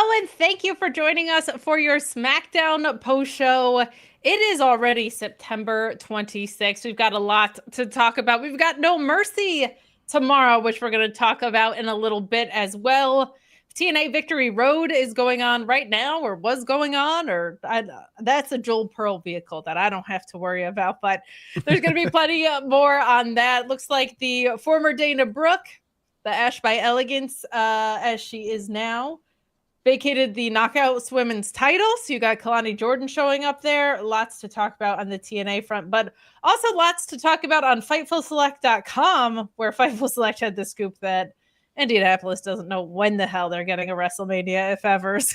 Hello, and thank you for joining us for your Smackdown post show. It is already September 26th. We've got a lot to talk about. We've got No Mercy tomorrow, which we're going to talk about in a little bit as well. TNA Victory Road is going on right now, or was going on, that's a Joel Pearl vehicle that I don't have to worry about. But there's going to be plenty more on that. Looks like the former Dana Brooke, the Ash by Elegance, as she is now, vacated the Knockouts women's title. So you got Kalani Jordan showing up there. Lots to talk about on the TNA front, but also lots to talk about on FightfulSelect.com, where Fightful Select had the scoop that Indianapolis doesn't know when the hell they're getting a WrestleMania, if ever. So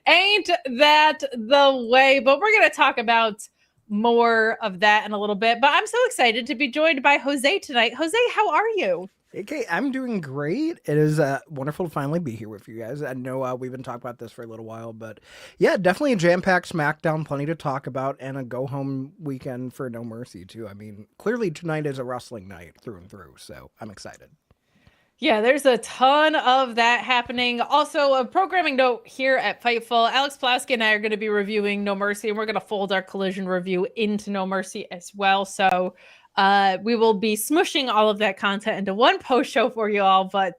ain't that the way? But we're going to talk about more of that in a little bit. But I'm so excited to be joined by Jose tonight. Jose, how are you? Okay, I'm doing great. It is wonderful to finally be here with you guys. I know we've been talking about this for a little while, but yeah, definitely a jam-packed SmackDown, plenty to talk about, and a go-home weekend for No Mercy, too. I mean, clearly tonight is a wrestling night through and through, so I'm excited. Yeah, there's a ton of that happening. Also, a programming note here at Fightful. Alex Plasky and I are going to be reviewing No Mercy, and we're going to fold our Collision review into No Mercy as well. So we will be smushing all of that content into one post show for you all. But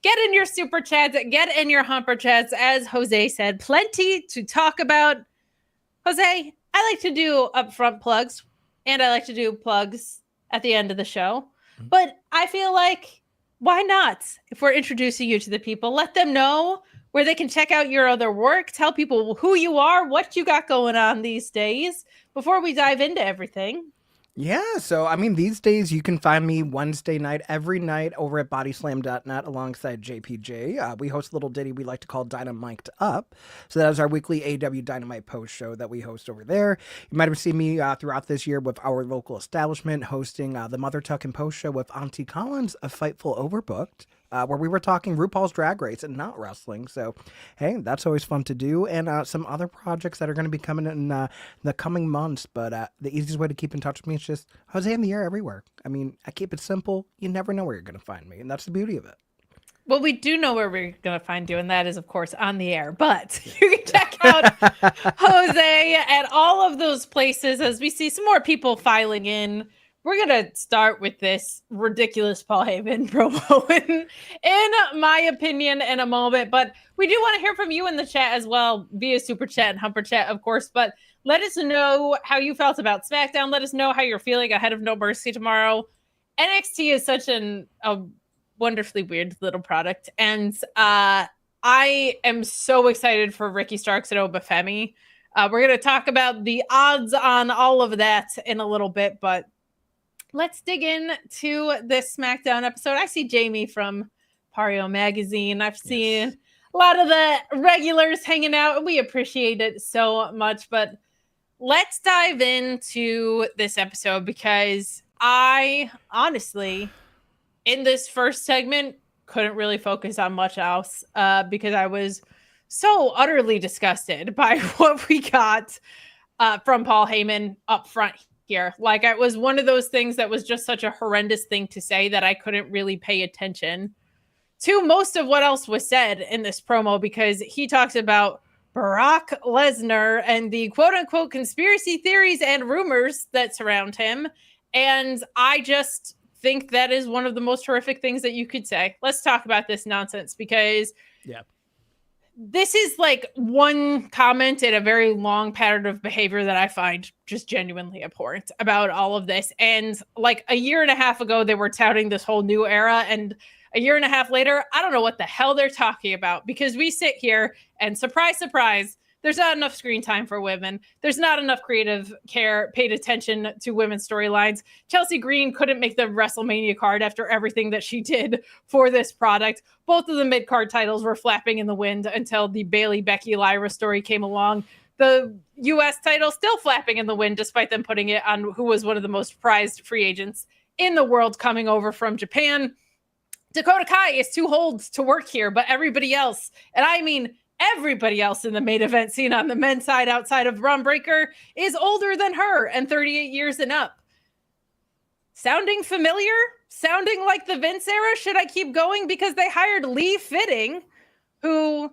get in your super chats, get in your humper chats. As Jose said, plenty to talk about. Jose, I like to do upfront plugs, and I like to do plugs at the end of the show. But I feel like, why not? If we're introducing you to the people, let them know where they can check out your other work. Tell people who you are, what you got going on these days before we dive into everything. Yeah, so I mean, these days you can find me Wednesday night, every night over at bodyslam.net alongside JPJ. We host a little ditty we like to call Dynamiked Up. So that is our weekly AW Dynamite post show that we host over there. You might have seen me throughout this year with our local establishment hosting the Mother Tuckin' post show with Auntie Collins of Fightful Overbooked. Where we were talking RuPaul's Drag Race and not wrestling. So, hey, that's always fun to do. And some other projects that are going to be coming in the coming months. But the easiest way to keep in touch with me is just Jose in the air everywhere. I mean, I keep it simple. You never know where you're going to find me. And that's the beauty of it. Well, we do know where we're going to find you, and that is, of course, on the air. But you can check out Jose at all of those places as we see some more people filing in. We're going to start with this ridiculous Paul Heyman promo in my opinion in a moment. But we do want to hear from you in the chat as well via Super Chat and Humper Chat, of course. But let us know how you felt about SmackDown. Let us know how you're feeling ahead of No Mercy tomorrow. NXT is such a wonderfully weird little product. And I am so excited for Ricky Starks and Oba Femi. We're going to talk about the odds on all of that in a little bit. But let's dig into this SmackDown episode. I see Jamie from Pario Magazine. I've seen a lot of the regulars hanging out, and we appreciate it so much. But let's dive into this episode because I honestly, in this first segment, couldn't really focus on much else because I was so utterly disgusted by what we got from Paul Heyman up front here. Like, it was one of those things that was just such a horrendous thing to say that I couldn't really pay attention to most of what else was said in this promo, because he talks about Brock Lesnar and the quote unquote conspiracy theories and rumors that surround him. And I just think that is one of the most horrific things that you could say. Let's talk about this nonsense, because this is like one comment in a very long pattern of behavior that I find just genuinely abhorrent about all of this. And like a year and a half ago, they were touting this whole new era. And a year and a half later, I don't know what the hell they're talking about, because we sit here and surprise, surprise, there's not enough screen time for women. There's not enough creative care paid attention to women's storylines. Chelsea Green couldn't make the WrestleMania card after everything that she did for this product. Both of the mid-card titles were flapping in the wind until the Bayley Becky Lyra story came along. The U.S. title still flapping in the wind, despite them putting it on who was one of the most prized free agents in the world coming over from Japan. Dakota Kai is too old to work here, but everybody else, and I mean everybody else in the main event scene on the men's side outside of Braun Breaker, is older than her and 38 years and up. Sounding familiar? Sounding like the Vince era? Should I keep going? Because they hired Lee Fitting, who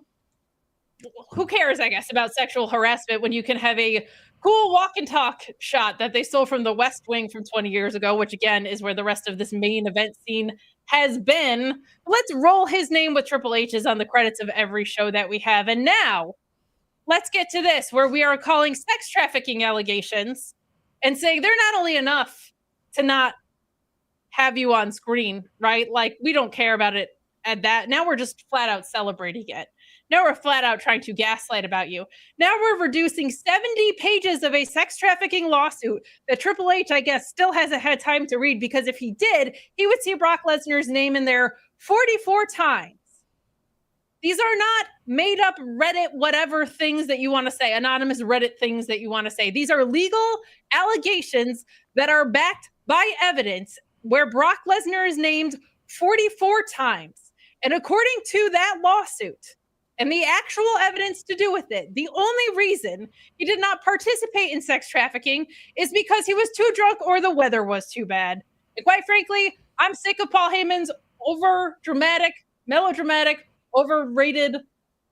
cares, I guess, about sexual harassment when you can have a cool walk and talk shot that they stole from the West Wing from 20 years ago, which again is where the rest of this main event scene has been. Let's roll his name with Triple H's on the credits of every show that we have. And now let's get to this, where we are calling sex trafficking allegations and saying they're not only enough to not have you on screen, right? Like, we don't care about it at that. Now we're just flat out celebrating it. Now we're flat out trying to gaslight about you. Now we're reducing 70 pages of a sex trafficking lawsuit that Triple H, I guess, still hasn't had time to read, because if he did, he would see Brock Lesnar's name in there 44 times. These are not made up Reddit whatever things that you want to say, anonymous Reddit things that you want to say. These are legal allegations that are backed by evidence, where Brock Lesnar is named 44 times. And according to that lawsuit and the actual evidence to do with it, the only reason he did not participate in sex trafficking is because he was too drunk or the weather was too bad. And quite frankly, I'm sick of Paul Heyman's over-dramatic, melodramatic, overrated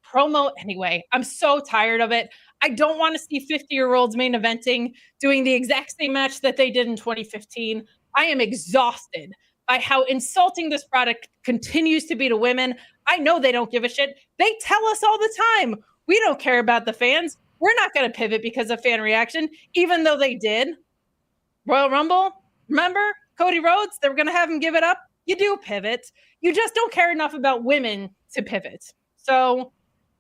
promo. Anyway, I'm so tired of it. I don't want to see 50-year-olds main eventing doing the exact same match that they did in 2015. I am exhausted by how insulting this product continues to be to women. I know they don't give a shit. They tell us all the time, we don't care about the fans. We're not going to pivot because of fan reaction, even though they did. Royal Rumble, remember? Cody Rhodes, they were going to have him give it up. You do pivot. You just don't care enough about women to pivot. So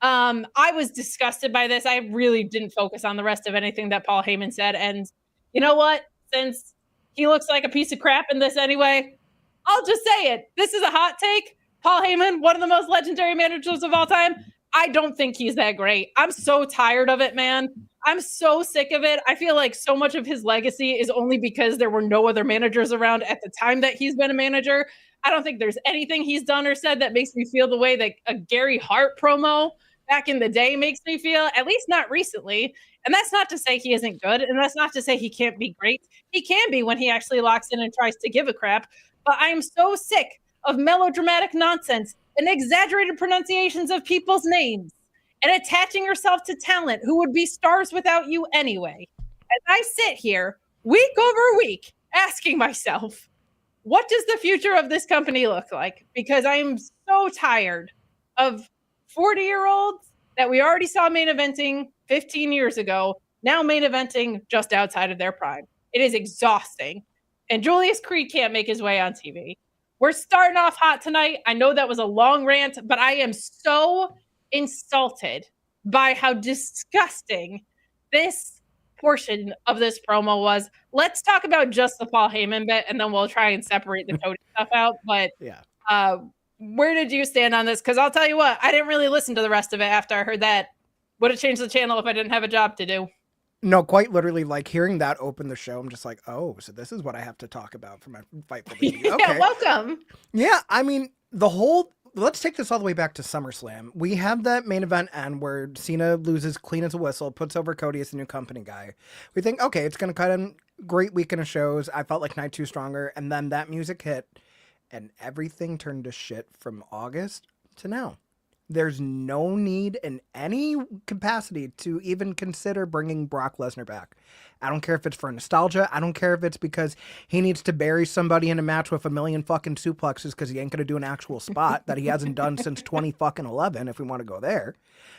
I was disgusted by this. I really didn't focus on the rest of anything that Paul Heyman said. And you know what? Since he looks like a piece of crap in this anyway, I'll just say it. This is a hot take. Paul Heyman, one of the most legendary managers of all time, I don't think he's that great. I'm so tired of it, man. I'm so sick of it. I feel like so much of his legacy is only because there were no other managers around at the time that he's been a manager. I don't think there's anything he's done or said that makes me feel the way that a Gary Hart promo back in the day makes me feel, at least not recently. And that's not to say he isn't good. And that's not to say he can't be great. He can be when he actually locks in and tries to give a crap. But I am so sick of melodramatic nonsense and exaggerated pronunciations of people's names and attaching yourself to talent who would be stars without you anyway. As I sit here week over week asking myself, what does the future of this company look like? Because I am so tired of 40-year-olds that we already saw main eventing 15 years ago, now main eventing just outside of their prime. It is exhausting. And Julius Creed can't make his way on TV. We're starting off hot tonight. I know that was a long rant, but I am so insulted by how disgusting this portion of this promo was. Let's talk about just the Paul Heyman bit, and then we'll try and separate the Cody stuff out. But yeah, where did you stand on this? Because I'll tell you what, I didn't really listen to the rest of it after I heard that. Would have changed the channel if I didn't have a job to do. No, quite literally, like hearing that open the show, I'm just like, oh, so this is what I have to talk about for my Fightful Baby. Yeah, okay. Welcome. Yeah, I mean, let's take this all the way back to SummerSlam. We have that main event end where Cena loses clean as a whistle, puts over Cody as the new company guy. We think, okay, it's going to cut in great weekend of shows. I felt like Night 2 stronger. And then that music hit and everything turned to shit from August to now. There's no need in any capacity to even consider bringing Brock Lesnar back. I don't care if it's for nostalgia. I don't care if it's because he needs to bury somebody in a match with a million fucking suplexes because he ain't going to do an actual spot that he hasn't done since 2011, if we want to go there.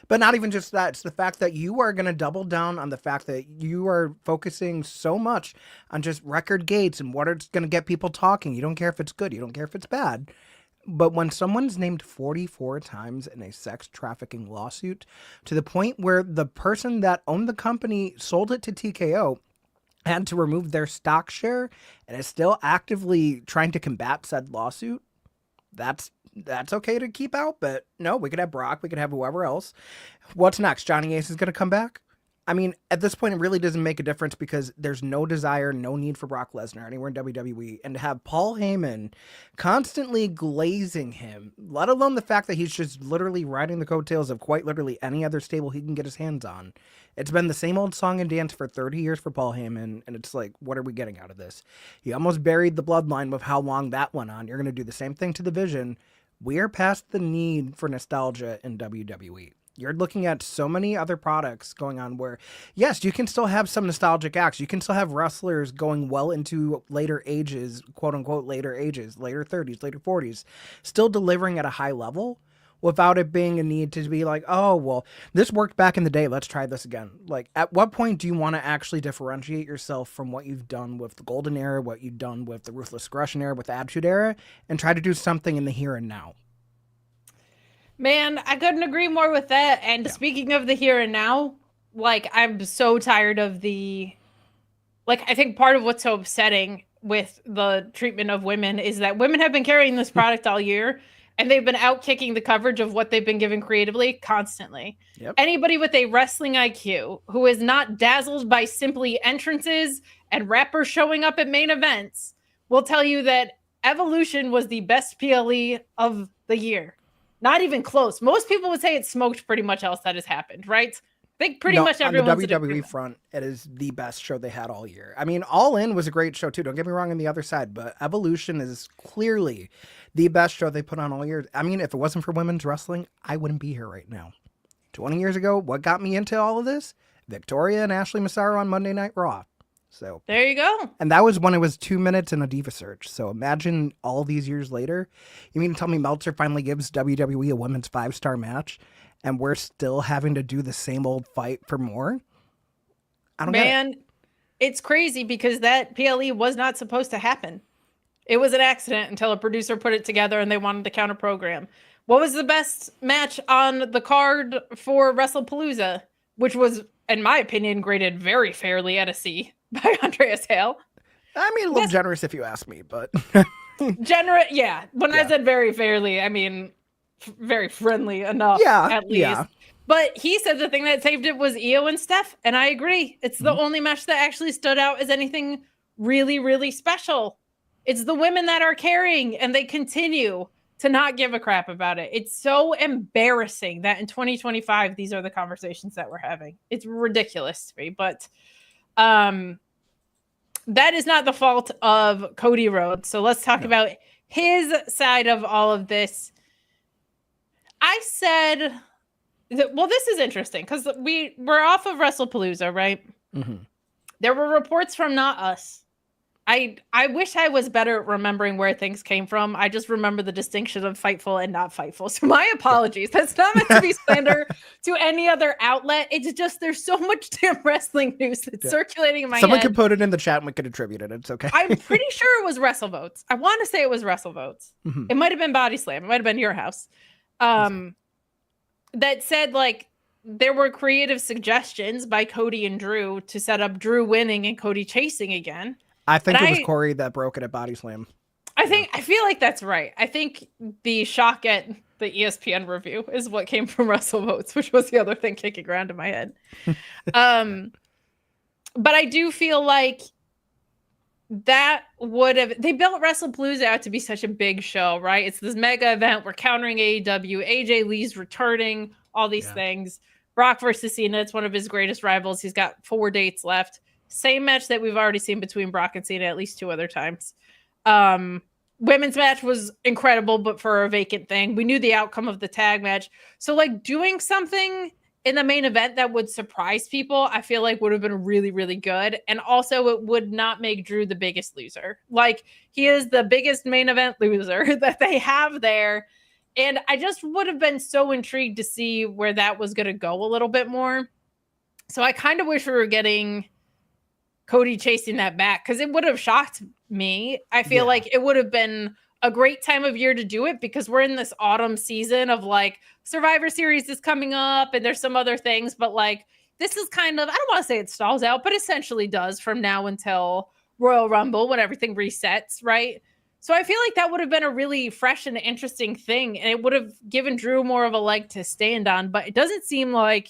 But not even just that. It's the fact that you are going to double down on the fact that you are focusing so much on just record gates and what it's going to get people talking. You don't care if it's good. You don't care if it's bad. But when someone's named 44 times in a sex trafficking lawsuit to the point where the person that owned the company sold it to TKO had to remove their stock share and is still actively trying to combat said lawsuit, that's okay to keep out. But no, we could have Brock, we could have whoever else. What's next? Johnny Ace is going to come back? I mean, at this point, it really doesn't make a difference because there's no desire, no need for Brock Lesnar anywhere in WWE. And to have Paul Heyman constantly glazing him, let alone the fact that he's just literally riding the coattails of quite literally any other stable he can get his hands on. It's been the same old song and dance for 30 years for Paul Heyman. And it's like, what are we getting out of this? He almost buried the bloodline with how long that went on. You're going to do the same thing to the Vision. we're past the need for nostalgia in WWE. You're looking at so many other products going on where, yes, you can still have some nostalgic acts. You can still have wrestlers going well into later ages, quote unquote, later ages, later 30s, later 40s, still delivering at a high level without it being a need to be like, oh, well, this worked back in the day. Let's try this again. Like, at what point do you want to actually differentiate yourself from what you've done with the Golden Era, what you've done with the Ruthless Aggression Era, with the Attitude Era, and try to do something in the here and now? Man, I couldn't agree more with that. And speaking of the here and now, like, I'm so tired of I think part of what's so upsetting with the treatment of women is that women have been carrying this product all year, and they've been out kicking the coverage of what they've been given creatively constantly. Yep. Anybody with a wrestling IQ who is not dazzled by simply entrances and rappers showing up at main events will tell you that Evolution was the best PLE of the year. Not even close. Most people would say it smoked pretty much else that has happened, right? I think pretty much everyone on the WWE front, it is the best show they had all year. I mean, All In was a great show too. Don't get me wrong on the other side, but Evolution is clearly the best show they put on all year. I mean, if it wasn't for women's wrestling, I wouldn't be here right now. 20 years ago, what got me into all of this? Victoria and Ashley Massaro on Monday Night Raw. So there you go. And that was when it was 2 minutes and a diva search. So imagine all these years later. You mean to tell me Meltzer finally gives WWE a women's 5-star match, and we're still having to do the same old fight for more? I don't get it. It's crazy because that PLE was not supposed to happen. It was an accident until a producer put it together and they wanted to counter program. What was the best match on the card for WrestlePalooza, which was, in my opinion, graded very fairly at a C by Andreas Hale? I mean, a little generous if you ask me, but generous, yeah. When I said very fairly, I mean very friendly enough, at least. Yeah. But he said the thing that saved it was Io and Steph, and I agree. It's the only match that actually stood out as anything really, really special. It's the women that are carrying, and they continue to not give a crap about it. It's so embarrassing that in 2025, these are the conversations that we're having. It's ridiculous to me, but that is not the fault of Cody Rhodes. So let's talk about his side of all of this. I said that, well, this is interesting because we're off of WrestlePalooza, right? Mm-hmm. There were reports from Not Us. I wish I was better at remembering where things came from. I just remember the distinction of Fightful and not Fightful. So my apologies. That's not meant to be slander to any other outlet. It's just there's so much damn wrestling news that's circulating in my head. Someone could put it in the chat and we could attribute it. It's okay. I'm pretty sure it was WrestleVotes. I want to say it was WrestleVotes. Mm-hmm. It might have been Body Slam. It might have been Your House. That said, like, there were creative suggestions by Cody and Drew to set up Drew winning and Cody chasing again. I think it was Corey that broke it at Body Slam. I feel like that's right. I think the shock at the ESPN review is what came from WrestleVotes, which was the other thing kicking around in my head. But I do feel like that they built WrestlePalooza out to be such a big show, right? It's this mega event. We're countering AEW. AJ Lee's returning, all these things. Brock versus Cena. It's one of his greatest rivals. He's got 4 dates left. Same match that we've already seen between Brock and Cena at least 2 other times. Women's match was incredible, but for a vacant thing. We knew the outcome of the tag match. So, like, doing something in the main event that would surprise people, I feel like would have been really, really good. And also, it would not make Drew the biggest loser. Like, he is the biggest main event loser that they have there. And I just would have been so intrigued to see where that was going to go a little bit more. So I kind of wish we were getting Cody chasing that back because it would have shocked me. I feel like it would have been a great time of year to do it because we're in this autumn season of like Survivor Series is coming up and there's some other things, but like this is kind of, I don't want to say it stalls out, but essentially does from now until Royal Rumble when everything resets, right? So I feel like that would have been a really fresh and interesting thing, and it would have given Drew more of a leg to stand on, but it doesn't seem like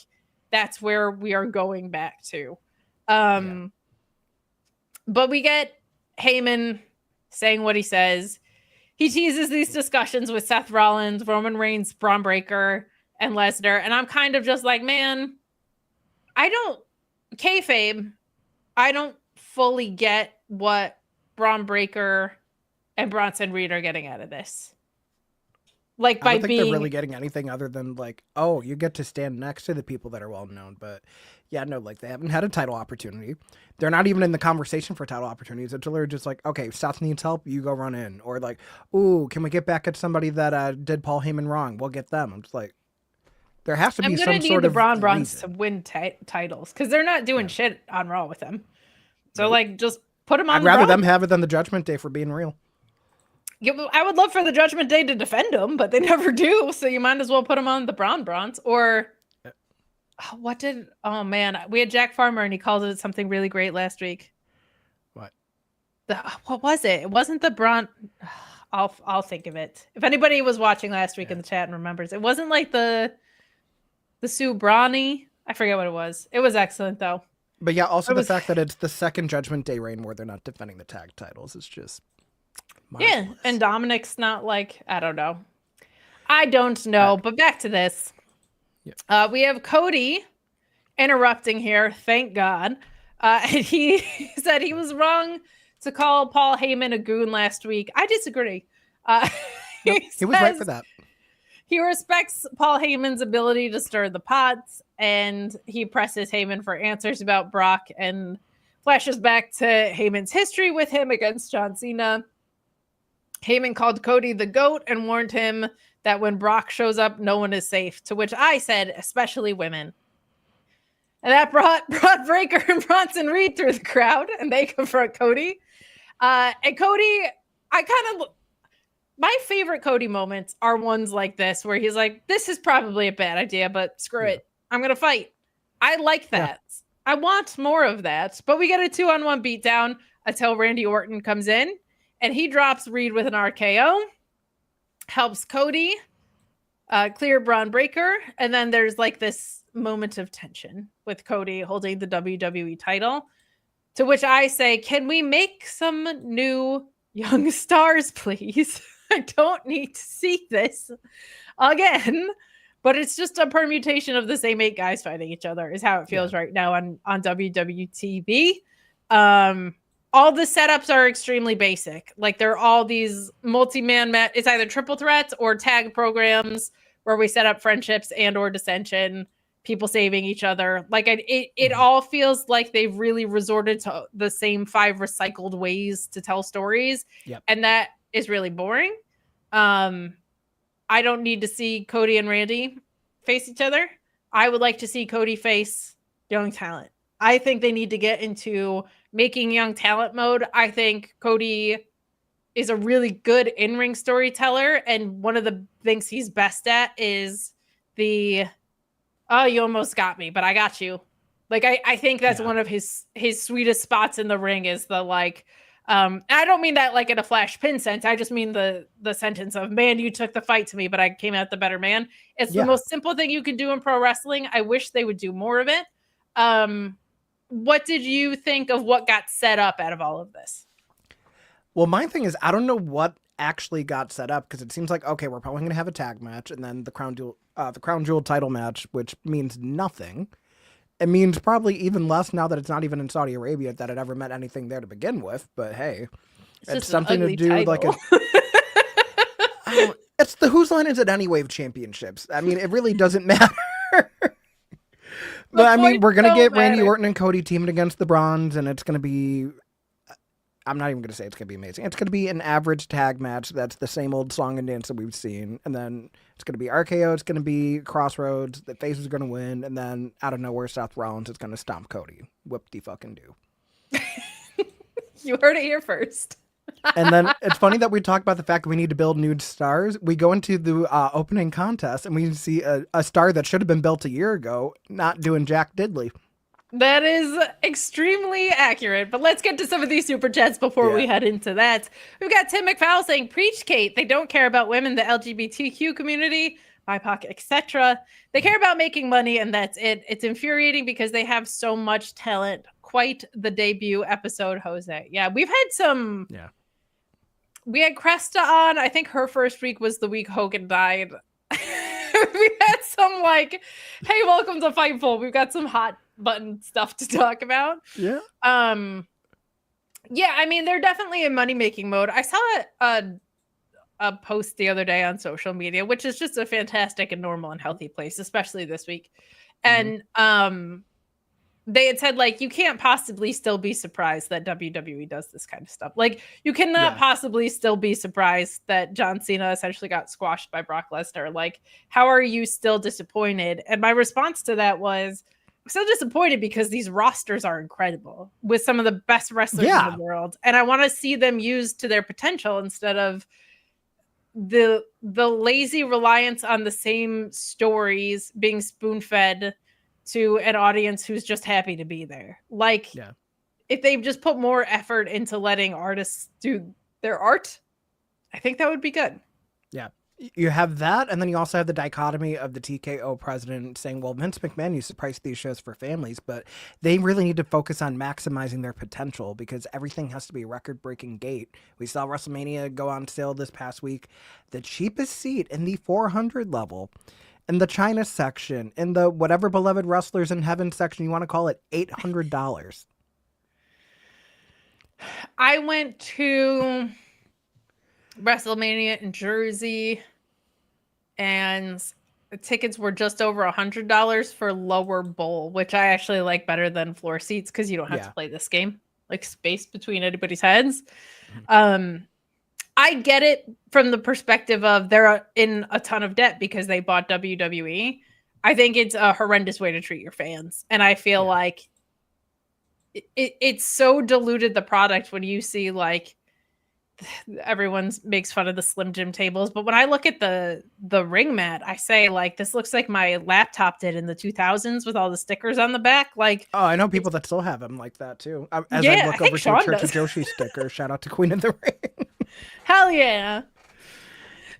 that's where we are going back to. But we get Heyman saying what he says. He teases these discussions with Seth Rollins, Roman Reigns, Braun Breaker, and Lesnar. And I'm kind of just like, man, kayfabe, I don't fully get what Braun Breaker and Bronson Reed are getting out of this. Like I by don't think being they're really getting anything other than like, oh, you get to stand next to the people that are well known. But yeah, no, like they haven't had a title opportunity. They're not even in the conversation for title opportunities until they're just like, okay, Seth needs help, you go run in. Or like, ooh, can we get back at somebody that did Paul Heyman wrong? We'll get them. I'm just like, there has to be I'm some gonna need sort the of Braun Brawns reason. to win titles because they're not doing shit on Raw with them. So Nope. like, just put them on. I'd rather them have it than the Judgment Day, for being real. Yeah, I would love for the Judgment Day to defend them, but they never do. So you might as well put them on the Braun Brawns. Or oh man, we had Jack Farmer and he called it something really great last week. What? What was it? It wasn't the Braun. I'll think of it. If anybody was watching last week in the chat and remembers, it wasn't like the Sue Brawny. I forget what it was. It was excellent though. But yeah, also the fact that it's the second Judgment Day reign where they're not defending the tag titles is just marvelous. Yeah, and Dominic's not like, I don't know. But back to this. Yeah. We have Cody interrupting here, thank God. And he said he was wrong to call Paul Heyman a goon last week. I disagree. He was right for that. He respects Paul Heyman's ability to stir the pots, and he presses Heyman for answers about Brock and flashes back to Heyman's history with him against John Cena. Heyman called Cody the GOAT and warned him that when Brock shows up, no one is safe, to which I said, especially women. And that brought Breakker and Bronson Reed through the crowd, and they confront Cody. And Cody, my favorite Cody moments are ones like this, where he's like, this is probably a bad idea, but screw it. I'm going to fight. I like that. Yeah. I want more of that. But we get a 2-on-1 beatdown until Randy Orton comes in, and he drops Reed with an RKO, helps Cody clear Braun Breaker, and then there's like this moment of tension with Cody holding the WWE title, to which I say, can we make some new young stars, please? I don't need to see this again, but it's just a permutation of the same 8 guys fighting each other is how it feels right now on WWE TV. All the setups are extremely basic. Like they're all these multi-man match. It's either triple threats or tag programs where we set up friendships and or dissension, people saving each other. Like it all feels like they've really resorted to the same 5 recycled ways to tell stories. Yep. And that is really boring. I don't need to see Cody and Randy face each other. I would like to see Cody face young talent. I think they need to get into making young talent mode. I think Cody is a really good in-ring storyteller, and one of the things he's best at is you almost got me, but I got you. Like I think that's one of his sweetest spots in the ring is the like. I don't mean that like in a flash pin sense. I just mean the sentence of, man, you took the fight to me, but I came out the better man. It's the most simple thing you can do in pro wrestling. I wish they would do more of it. What did you think of what got set up out of all of this? Well, my thing is, I don't know what actually got set up, because it seems like, okay, we're probably going to have a tag match and then the Crown Jewel title match, which means nothing. It means probably even less now that it's not even in Saudi Arabia that it ever meant anything there to begin with. But hey, it's something to do title. like it's the Whose Line Is It Anyway Championships. I mean, it really doesn't matter. But I mean, we're going to get Randy Orton and Cody teamed against the Bronze, and it's going to be, I'm not even going to say it's going to be amazing. It's going to be an average tag match that's the same old song and dance that we've seen. And then it's going to be RKO, it's going to be Crossroads, the face is going to win, and then out of nowhere, Seth Rollins is going to stomp Cody. Whoop-de-fucking-do. You heard it here first. And then it's funny that we talk about the fact that we need to build new stars. We go into the opening contest and we see a star that should have been built a year ago not doing Jack Diddley. That is extremely accurate. But let's get to some of these super chats before we head into that. We've got Tim McFowle saying, preach, Kate. They don't care about women, the LGBTQ community, BIPOC, etc. They care about making money, and that's it. It's infuriating because they have so much talent. Quite the debut episode, Jose. Yeah, we've had some... Yeah. We had Cresta on. I think her first week was the week Hogan died. We had some like, hey, welcome to Fightful. We've got some hot button stuff to talk about. Yeah. Yeah, I mean, they're definitely in money-making mode. I saw a post the other day on social media, which is just a fantastic and normal and healthy place, especially this week. And they had said, like, you can't possibly still be surprised that WWE does this kind of stuff. Like, you cannot possibly still be surprised that John Cena essentially got squashed by Brock Lesnar. Like, how are you still disappointed? And my response to that was, I'm so disappointed because these rosters are incredible with some of the best wrestlers in the world. And I want to see them used to their potential instead of the lazy reliance on the same stories being spoon-fed to an audience who's just happy to be there. Like, if they just put more effort into letting artists do their art, I think that would be good. Yeah. You have that, and then you also have the dichotomy of the TKO president saying, well, Vince McMahon used to price these shows for families, but they really need to focus on maximizing their potential because everything has to be a record-breaking gate. We saw WrestleMania go on sale this past week. The cheapest seat in the 400 level, in the China section, in the whatever beloved wrestlers in heaven section you want to call it, $800. I went to WrestleMania in Jersey, and the tickets were just over $100 for lower bowl, which I actually like better than floor seats because you don't have to play this game, like space between anybody's heads. I get it from the perspective of they're in a ton of debt because they bought WWE. I think it's a horrendous way to treat your fans, and I feel like it's so diluted the product when you see, like, everyone makes fun of the Slim Jim tables, but when I look at the ring mat, I say, like, this looks like my laptop did in the 2000s with all the stickers on the back. Like, oh, I know people that still have them like that too. As I look over to a Church of Joshi sticker, shout out to Queen of the Ring. Hell yeah.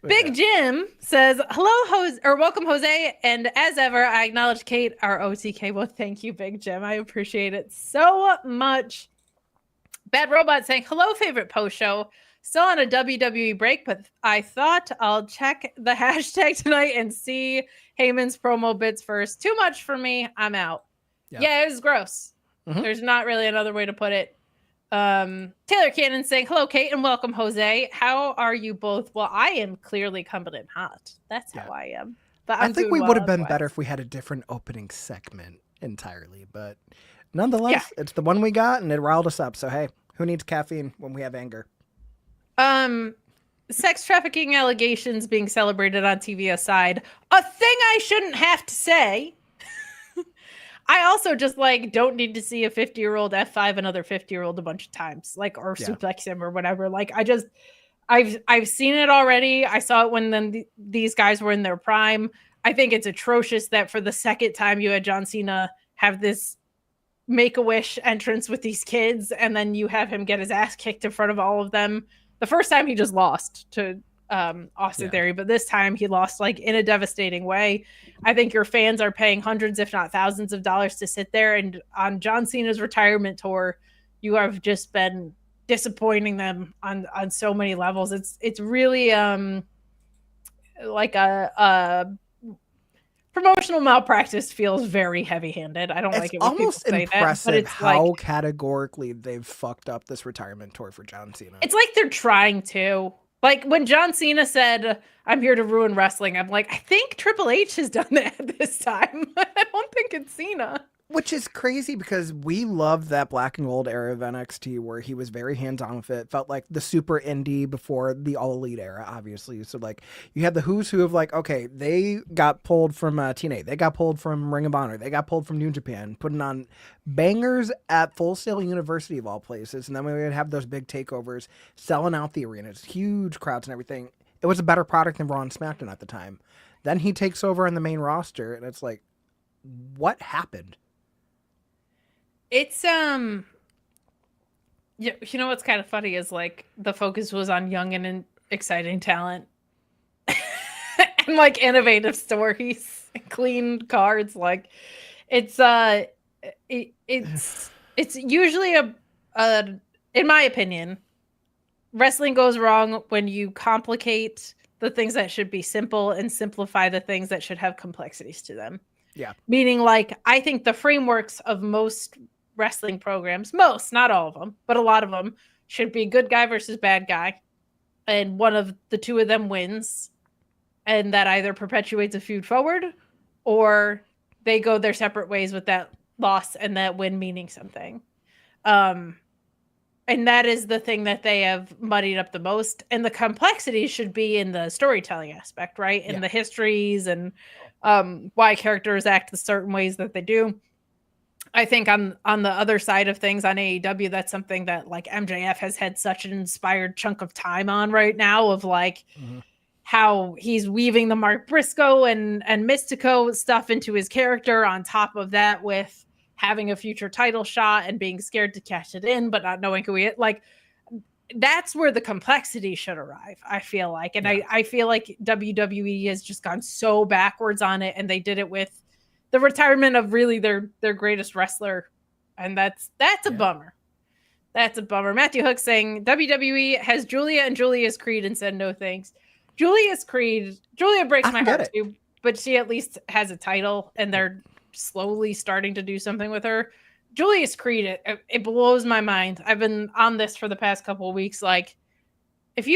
Big Jim says, hello, welcome, Jose. And as ever, I acknowledge Kate, our OTK. Well, thank you, Big Jim. I appreciate it so much. Bad Robot saying, hello, favorite post show. Still on a WWE break, but I thought I'll check the hashtag tonight and see Heyman's promo bits first. Too much for me. I'm out. Yeah, it was gross. There's not really another way to put it. Taylor Cannon saying, hello, Kate, and welcome, Jose. How are you both? Well, I am clearly coming in hot. That's how I am. But I think we would have been better if we had a different opening segment entirely, but nonetheless, it's the one we got, and it riled us up. So, hey, who needs caffeine when we have anger? Sex trafficking allegations being celebrated on TV aside, a thing I shouldn't have to say. I also just, like, don't need to see a 50-year-old F5 another 50-year-old a bunch of times, like, or suplex him or whatever. Like, I've seen it already. I saw it when these guys were in their prime. I think it's atrocious that for the second time you had John Cena have this Make-A-Wish entrance with these kids, and then you have him get his ass kicked in front of all of them. The first time he just lost to Austin Theory, but this time he lost, like, in a devastating way. I think your fans are paying hundreds, if not thousands of dollars to sit there, and on John Cena's retirement tour, you have just been disappointing them on so many levels. It's really like a promotional malpractice. Feels very heavy-handed. I don't like it when people say that. It's almost impressive how categorically they've fucked up this retirement tour for John Cena. It's like they're trying to. Like, when John Cena said, I'm here to ruin wrestling, I'm like, I think Triple H has done that this time. I don't think it's Cena. Which is crazy because we loved that black and gold era of NXT where he was very hands-on with it. Felt like the super indie before the All Elite era, obviously. So, like, you had the who's who of, like, okay, they got pulled from TNA. They got pulled from Ring of Honor. They got pulled from New Japan, putting on bangers at Full Sail University of all places. And then we would have those big takeovers, selling out the arenas, huge crowds and everything. It was a better product than Raw and SmackDown at the time. Then he takes over on the main roster, and it's like, what happened? It's you know what's kind of funny is, like, the focus was on young and exciting talent and, like, innovative stories and clean cards. Like, it's usually a in my opinion, wrestling goes wrong when you complicate the things that should be simple and simplify the things that should have complexities to them. Yeah. Meaning, like, I think the frameworks of most wrestling programs, most, not all of them, but a lot of them, should be good guy versus bad guy. and one of the two of them wins, and that either perpetuates a feud forward, or they go their separate ways with that loss and that win meaning something. And that is the thing that they have muddied up the most. And the complexity should be in the storytelling aspect, right? In the histories and why characters act the certain ways that they do. I think on the other side of things on AEW, that's something that like MJF has had such an inspired chunk of time on right now, of like how he's weaving the Mark Briscoe and Mystico stuff into his character, on top of that with having a future title shot and being scared to cash it in, but not knowing who he is. Like, that's where the complexity should arrive, I feel like. And I feel like WWE has just gone so backwards on it, and they did it with the retirement of really their greatest wrestler. And that's a bummer. That's a bummer. Matthew Hook saying WWE has Giulia and Giulia's Creed and said no thanks. Giulia breaks my heart too, but she at least has a title, and they're slowly starting to do something with her. Giulia's Creed, it blows my mind. I've been on this for the past couple of weeks. Like, there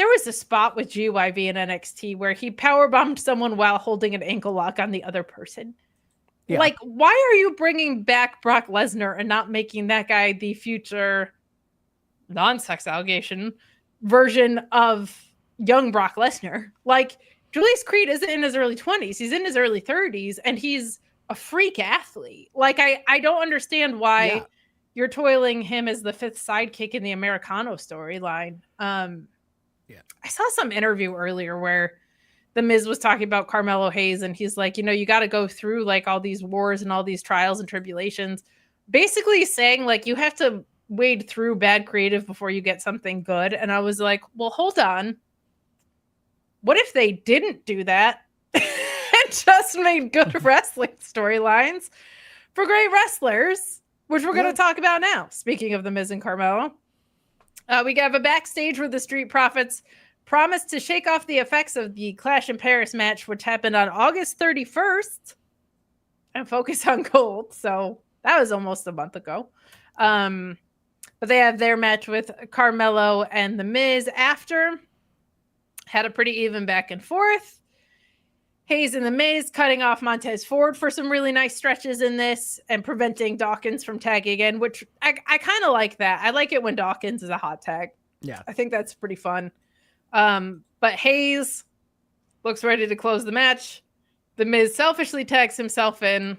was a spot with GYV in NXT where he powerbombed someone while holding an ankle lock on the other person. Yeah. Like, why are you bringing back Brock Lesnar and not making that guy the future non-sex allegation version of young Brock Lesnar? Like, Julius Creed isn't in his early 20s. He's in his early 30s, and he's a freak athlete. Like, I don't understand why you're toiling him as the fifth sidekick in the Americano storyline. I saw some interview earlier where The Miz was talking about Carmelo Hayes, and he's like, you got to go through like all these wars and all these trials and tribulations. Basically saying like you have to wade through bad creative before you get something good. And I was like, well, hold on. What if they didn't do that and just made good wrestling storylines for great wrestlers, which we're going to talk about now. Speaking of The Miz and Carmelo, we have a backstage where the Street Profits promised to shake off the effects of the Clash in Paris match, which happened on August 31st, and focus on gold. So that was almost a month ago. But they have their match with Carmelo and The Miz after. Had a pretty even back and forth. Hayes and The Miz cutting off Montez Ford for some really nice stretches in this and preventing Dawkins from tagging in, which I kind of like that. I like it when Dawkins is a hot tag. Yeah. I think that's pretty fun. But Hayes looks ready to close the match. The Miz selfishly tags himself in.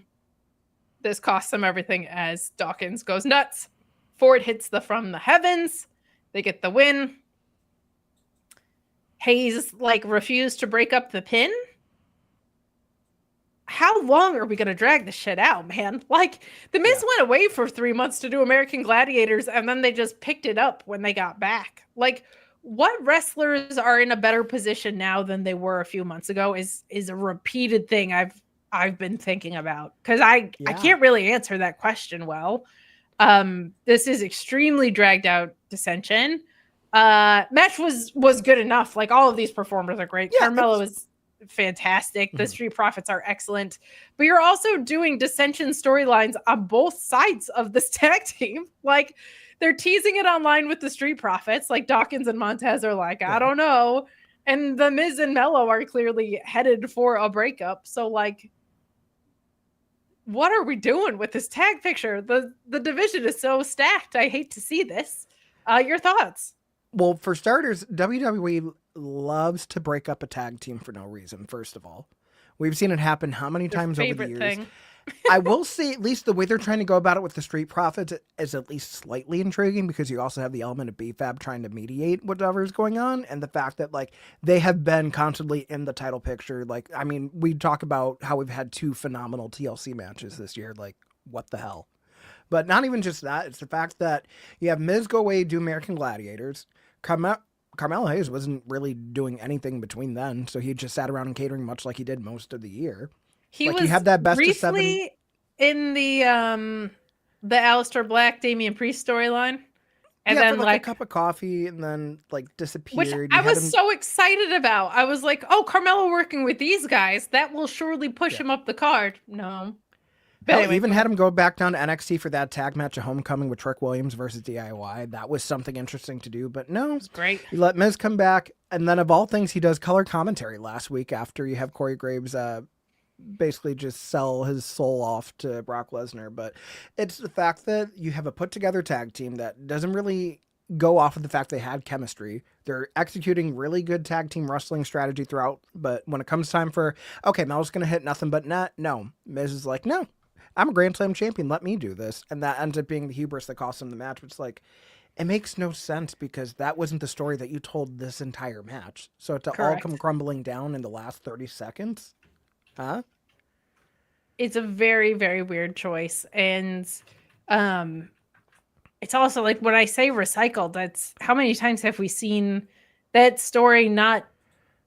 This costs them everything as Dawkins goes nuts. Ford hits the from the heavens. They get the win. Hayes like refused to break up the pin. How long are we going to drag this shit out, man? Like, The Miz went away for 3 months to do American Gladiators, and then they just picked it up when they got back. Like, what wrestlers are in a better position now than they were a few months ago is a repeated thing I've been thinking about, because I can't really answer that question well. This is extremely dragged out dissension. Match was good enough. Like, all of these performers are great. Carmelo is fantastic. The Street Profits are excellent, but you're also doing dissension storylines on both sides of this tag team. Like, they're teasing it online with the Street Profits. Like, Dawkins and Montez are like, I don't know. And The Miz and Mello are clearly headed for a breakup. So, like, what are we doing with this tag picture? The division is so stacked. I hate to see this. Your thoughts? Well, for starters, WWE loves to break up a tag team for no reason, first of all. We've seen it happen how many times over the years? Thing. I will say, at least the way they're trying to go about it with the Street Profits is at least slightly intriguing, because you also have the element of B-Fab trying to mediate whatever is going on, and the fact that, like, they have been constantly in the title picture. Like, I mean, we talk about how we've had 2 phenomenal TLC matches this year. Like, what the hell? But not even just that. It's the fact that you have Miz go away, do American Gladiators. Carmelo Hayes wasn't really doing anything between then, so he just sat around and catering, much like he did most of the year. He was, you have that best of 7 in the Aleister Black Damian Priest storyline, and then for like a cup of coffee, and then like disappeared. Which I was so excited about. I was like, "Oh, Carmelo working with these guys, that will surely push him up the card." No, But anyway, even had him go back down to NXT for that tag match of Homecoming with Trick Williams versus DIY. That was something interesting to do, but no. It's great. You let Miz come back, and then of all things, he does color commentary last week after you have Corey Graves basically just sell his soul off to Brock Lesnar. But it's the fact that you have a put-together tag team that doesn't really go off of the fact they had chemistry. They're executing really good tag team wrestling strategy throughout, but when it comes time for, okay, Mel's going to hit nothing but net, no. Miz is like, no, I'm a Grand Slam champion, let me do this. And that ends up being the hubris that cost him the match. It's like, it makes no sense because that wasn't the story that you told this entire match. So to all come crumbling down in the last 30 seconds, huh? It's a very, very weird choice. And it's also like when I say recycled, that's how many times have we seen that story not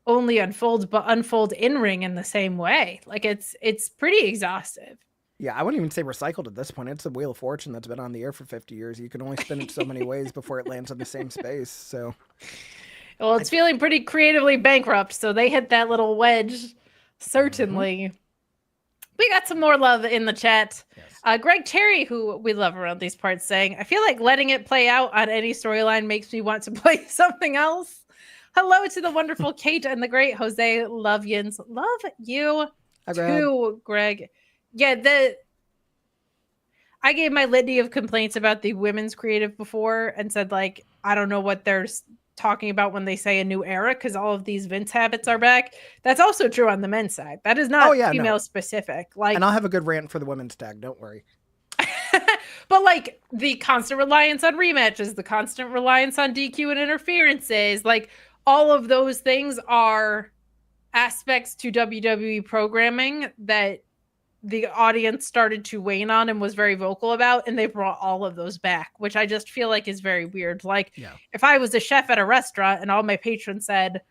only unfold, but unfold in ring in the same way? Like it's pretty exhaustive. Yeah, I wouldn't even say recycled at this point. It's a Wheel of Fortune that's been on the air for 50 years. You can only spin it so many ways before it lands on the same space. So, well, it's feeling pretty creatively bankrupt. So they hit that little wedge, certainly. Mm-hmm. We got some more love in the chat. Yes. Greg Cherry, who we love around these parts, saying, I feel like letting it play out on any storyline makes me want to play something else. Hello to the wonderful Kate and the great Jose Lovians. Love you too, Greg. Yeah, I gave my litany of complaints about the women's creative before and said, like, I don't know what they're talking about when they say a new era because all of these Vince habits are back. That's also true on the men's side. That is not female specific. Like, and I'll have a good rant for the women's tag. Don't worry. But like the constant reliance on rematches, the constant reliance on DQ and interferences, like all of those things are aspects to WWE programming that the audience started to wane on and was very vocal about, and they brought all of those back, which I just feel like is very weird. Like, if I was a chef at a restaurant and all my patrons said,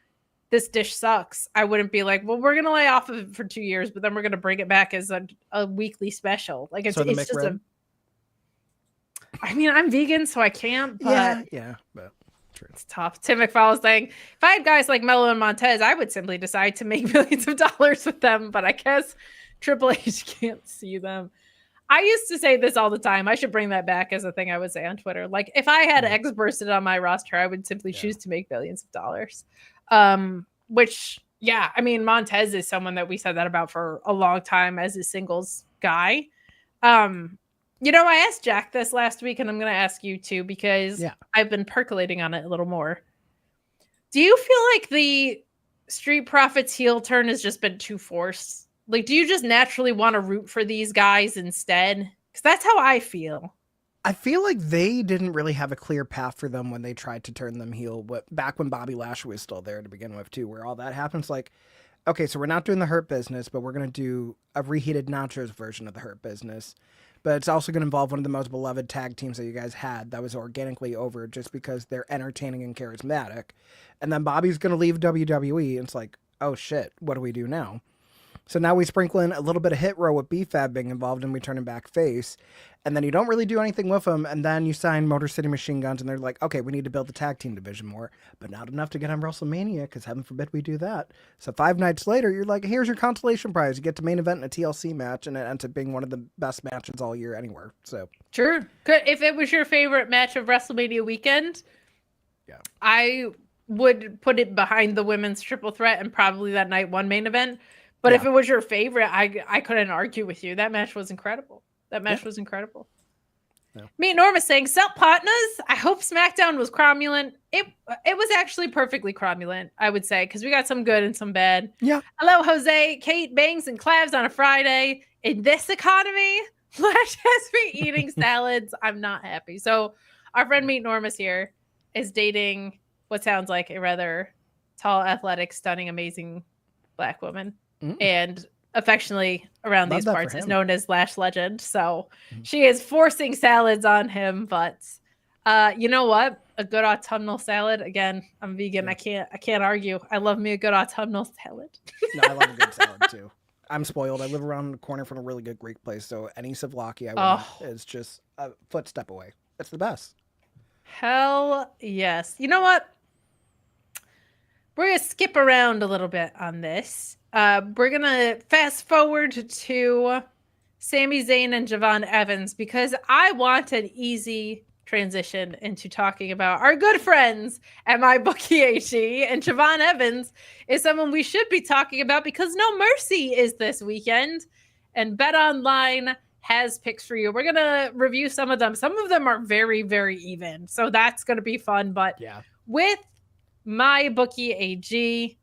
this dish sucks, I wouldn't be like, well, we're going to lay off of it for 2 years, but then we're going to bring it back as a weekly special. Like, it's just I mean, I'm vegan, so I can't, but... Yeah, but... True. It's tough. Tim McFall is saying, if I had guys like Melo and Montez, I would simply decide to make millions of dollars with them, but I guess Triple H can't see them. I used to say this all the time. I should bring that back as a thing I would say on Twitter. Like, if I had X bursted on my roster, I would simply choose to make billions of dollars. Which, yeah, I mean, Montez is someone that we said that about for a long time as a singles guy. You know, I asked Jack this last week, and I'm going to ask you too, because I've been percolating on it a little more. Do you feel like the Street Profits heel turn has just been too forced? Like, do you just naturally want to root for these guys instead? Because that's how I feel. I feel like they didn't really have a clear path for them when they tried to turn them heel. Back when Bobby Lashley was still there to begin with, too, where all that happens. Like, okay, so we're not doing the Hurt Business, but we're going to do a reheated Nachos version of the Hurt Business. But it's also going to involve one of the most beloved tag teams that you guys had that was organically over just because they're entertaining and charismatic. And then Bobby's going to leave WWE, and it's like, oh shit, what do we do now? So now we sprinkle in a little bit of hit row with B-Fab being involved, and we turn him back face. And then you don't really do anything with him, and then you sign Motor City Machine Guns, and they're like, okay, we need to build the tag team division more, but not enough to get on WrestleMania, because heaven forbid we do that. So 5 nights later, you're like, here's your consolation prize. You get to main event in a TLC match, and it ends up being one of the best matches all year anywhere. So True. If it was your favorite match of WrestleMania weekend, I would put it behind the women's triple threat and probably that night one main event. But if it was your favorite, I couldn't argue with you. That match was incredible. That match was incredible. Yeah. Meet Norma saying, "Sup, partners? I hope SmackDown was cromulent. It was actually perfectly cromulent, I would say, because we got some good and some bad. Yeah. Hello, Jose. Kate bangs and clavs on a Friday. In this economy, Flash has me eating salads. I'm not happy. So our friend Meet Norma's here is dating what sounds like a rather tall, athletic, stunning, amazing Black woman. And affectionately around these parts is known as Lash Legend. So she is forcing salads on him, but you know what? A good autumnal salad. Again, I'm vegan. Yeah. I can't argue. I love me a good autumnal salad. No, I love a good salad too. I'm spoiled. I live around the corner from a really good Greek place, so any souvlaki I want is just a footstep away. It's the best. Hell yes. You know what? We're going to skip around a little bit on this. We're going to fast forward to Sami Zayn and Javon Evans, because I want an easy transition into talking about our good friends at my bookie AG. And Javon Evans is someone we should be talking about because No Mercy is this weekend, and Bet Online has picks for you. We're gonna review some of them. Some of them are very, very even, so that's gonna be fun. But Yeah. with my bookie AG,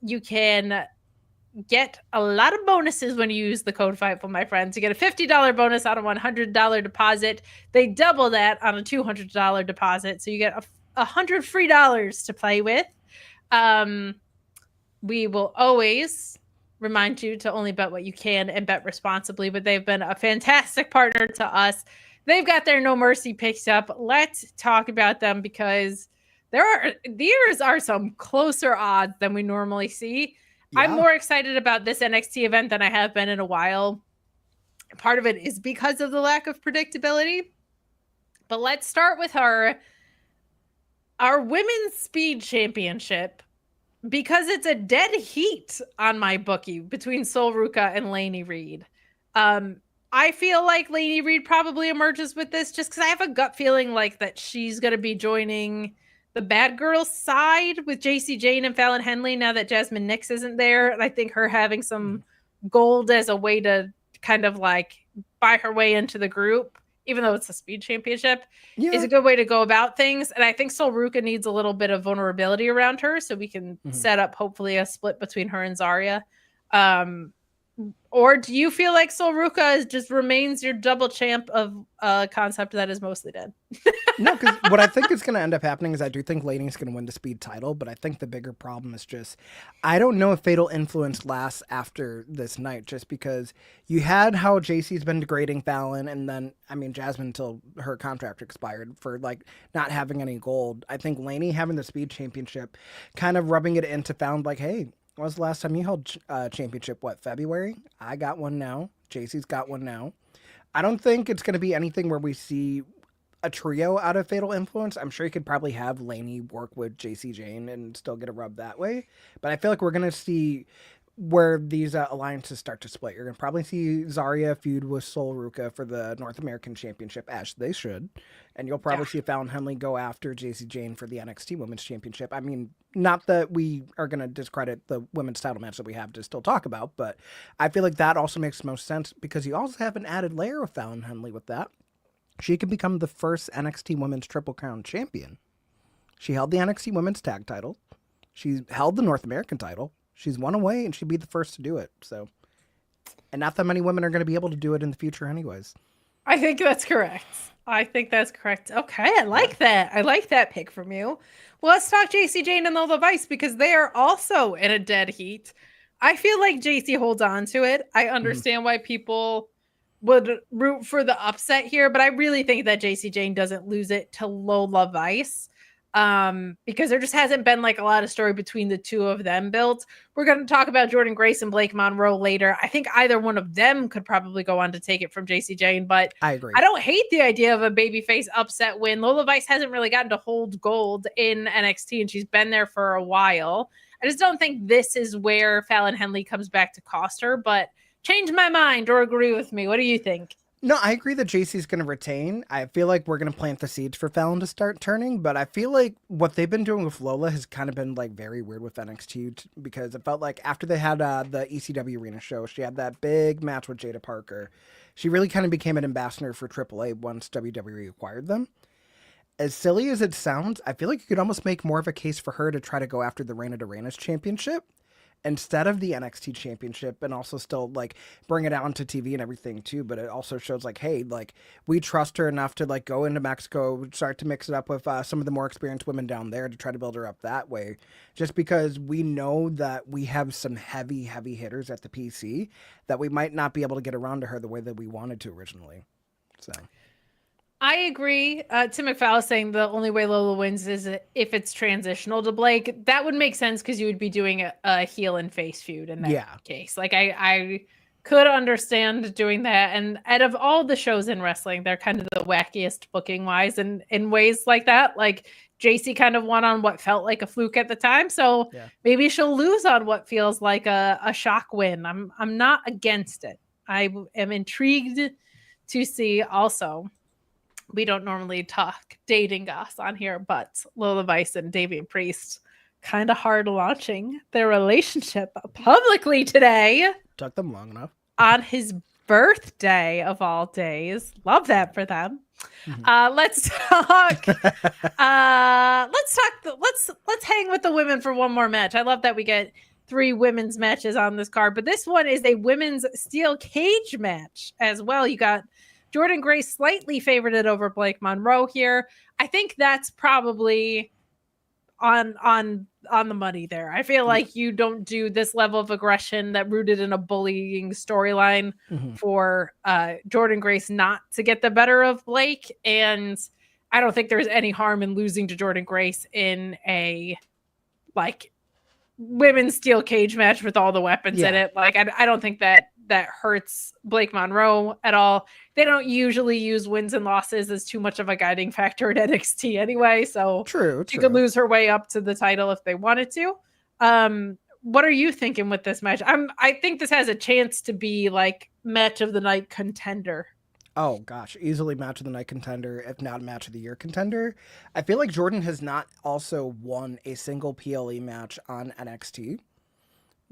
you can get a lot of bonuses when you use the code FIGHTFUL, my friends. You get a $50 bonus on a $100 deposit. They double that on a $200 deposit, so you get $100 free to play with. We will always remind you to only bet what you can and bet responsibly, but they've been a fantastic partner to us. They've got their No Mercy picks up. Let's talk about them because these are some closer odds than we normally see. Yeah. I'm more excited about this NXT event than I have been in a while. Part of it is because of the lack of predictability. But let's start with our women's speed championship, because it's a dead heat on my bookie between Sol Ruca and Lainey Reed. I feel like Lainey Reed probably emerges with this just because I have a gut feeling like that she's going to be joining the bad girl side with JC Jane and Fallon Henley now that Jasmine Nix isn't there. And I think her having some gold as a way to kind of like buy her way into the group, even though it's a speed championship, is a good way to go about things. And I think Sol Ruca needs a little bit of vulnerability around her so we can set up hopefully a split between her and Zarya. Or do you feel like Sol Ruca just remains your double champ of a concept that is mostly dead? No, because what I think is going to end up happening is I do think Lainey's going to win the speed title, but I think the bigger problem is just I don't know if Fatal Influence lasts after this night, just because you had how JC's been degrading Fallon, and then, I mean, Jasmine until her contract expired for, like, not having any gold. I think Lainey having the speed championship, kind of rubbing it into Fallon, like, hey, when was the last time you held championship? What, February? I got one now. JC's got one now. I don't think it's going to be anything where we see a trio out of Fatal Influence. I'm sure you could probably have Lainey work with JC Jane and still get a rub that way. But I feel like we're going to see where these alliances start to split. You're going to probably see Zarya feud with Sol Ruca for the North American Championship, as they should. And you'll probably see Fallon Henley go after JC Jane for the NXT Women's Championship. I mean, not that we are going to discredit the women's title match that we have to still talk about, but I feel like that also makes most sense because you also have an added layer of Fallon Henley with that. She could become the first NXT Women's Triple Crown champion. She held the NXT Women's Tag title. She held the North American title. She's one away, and she'd be the first to do it. So, and not that many women are going to be able to do it in the future anyways. I think that's correct. Okay, I like that. I like that pick from you. Well, let's talk JC Jane and Lola Vice because they are also in a dead heat. I feel like JC holds on to it. I understand why people would root for the upset here, but I really think that JC Jane doesn't lose it to Lola Vice. Because there just hasn't been like a lot of story between the two of them built. We're going to talk about Jordan Grace and Blake Monroe later. I think either one of them could probably go on to take it from JC Jane, but I agree. I don't hate the idea of a babyface upset win. Lola Vice hasn't really gotten to hold gold in NXT, and she's been there for a while. I just don't think this is where Fallon Henley comes back to cost her, but change my mind or agree with me. What do you think? No, I agree that JC's going to retain. I feel like we're going to plant the seeds for Fallon to start turning, but I feel like what they've been doing with Lola has kind of been like very weird with NXT because it felt like after they had the ECW Arena show, she had that big match with Jada Parker. She really kind of became an ambassador for AAA once WWE acquired them. As silly as it sounds, I feel like you could almost make more of a case for her to try to go after the Reina de Reinas championship instead of the NXT championship, and also still like bring it out onto TV and everything too. But it also shows like, hey, like we trust her enough to like go into Mexico, start to mix it up with some of the more experienced women down there to try to build her up that way. Just because we know that we have some heavy hitters at the PC that we might not be able to get around to her the way that we wanted to originally. So I agree. Tim McFall saying the only way Lola wins is if it's transitional to Blake. That would make sense because you would be doing a heel and face feud in that case. Like I could understand doing that. And out of all the shows in wrestling, they're kind of the wackiest booking wise and in ways like that. Like JC kind of won on what felt like a fluke at the time. So maybe she'll lose on what feels like a shock win. I'm not against it. am intrigued to see. Also, we don't normally talk dating goss on here, but Lola Vice and Damian Priest kind of hard launching their relationship publicly today. Took them long enough. On his birthday of all days. Love that for them. Let's talk. Let's hang with the women for one more match. I love that we get 3 women's matches on this card, but this one is a women's steel cage match as well. You got Jordynne Grace slightly favored over Blake Monroe here. I think that's probably on the money there. I feel like you don't do this level of aggression that rooted in a bullying storyline for Jordynne Grace not to get the better of Blake. And I don't think there's any harm in losing to Jordynne Grace in a like women's steel cage match with all the weapons in it. Like, I don't think that hurts Blake Monroe at all. They don't usually use wins and losses as too much of a guiding factor at NXT anyway. So true. She could lose her way up to the title if they wanted to. What are you thinking with this match? I think this has a chance to be like match of the night contender. Oh gosh, easily match of the night contender, if not match of the year contender. I feel like Jordynne has not also won a single PLE match on NXT.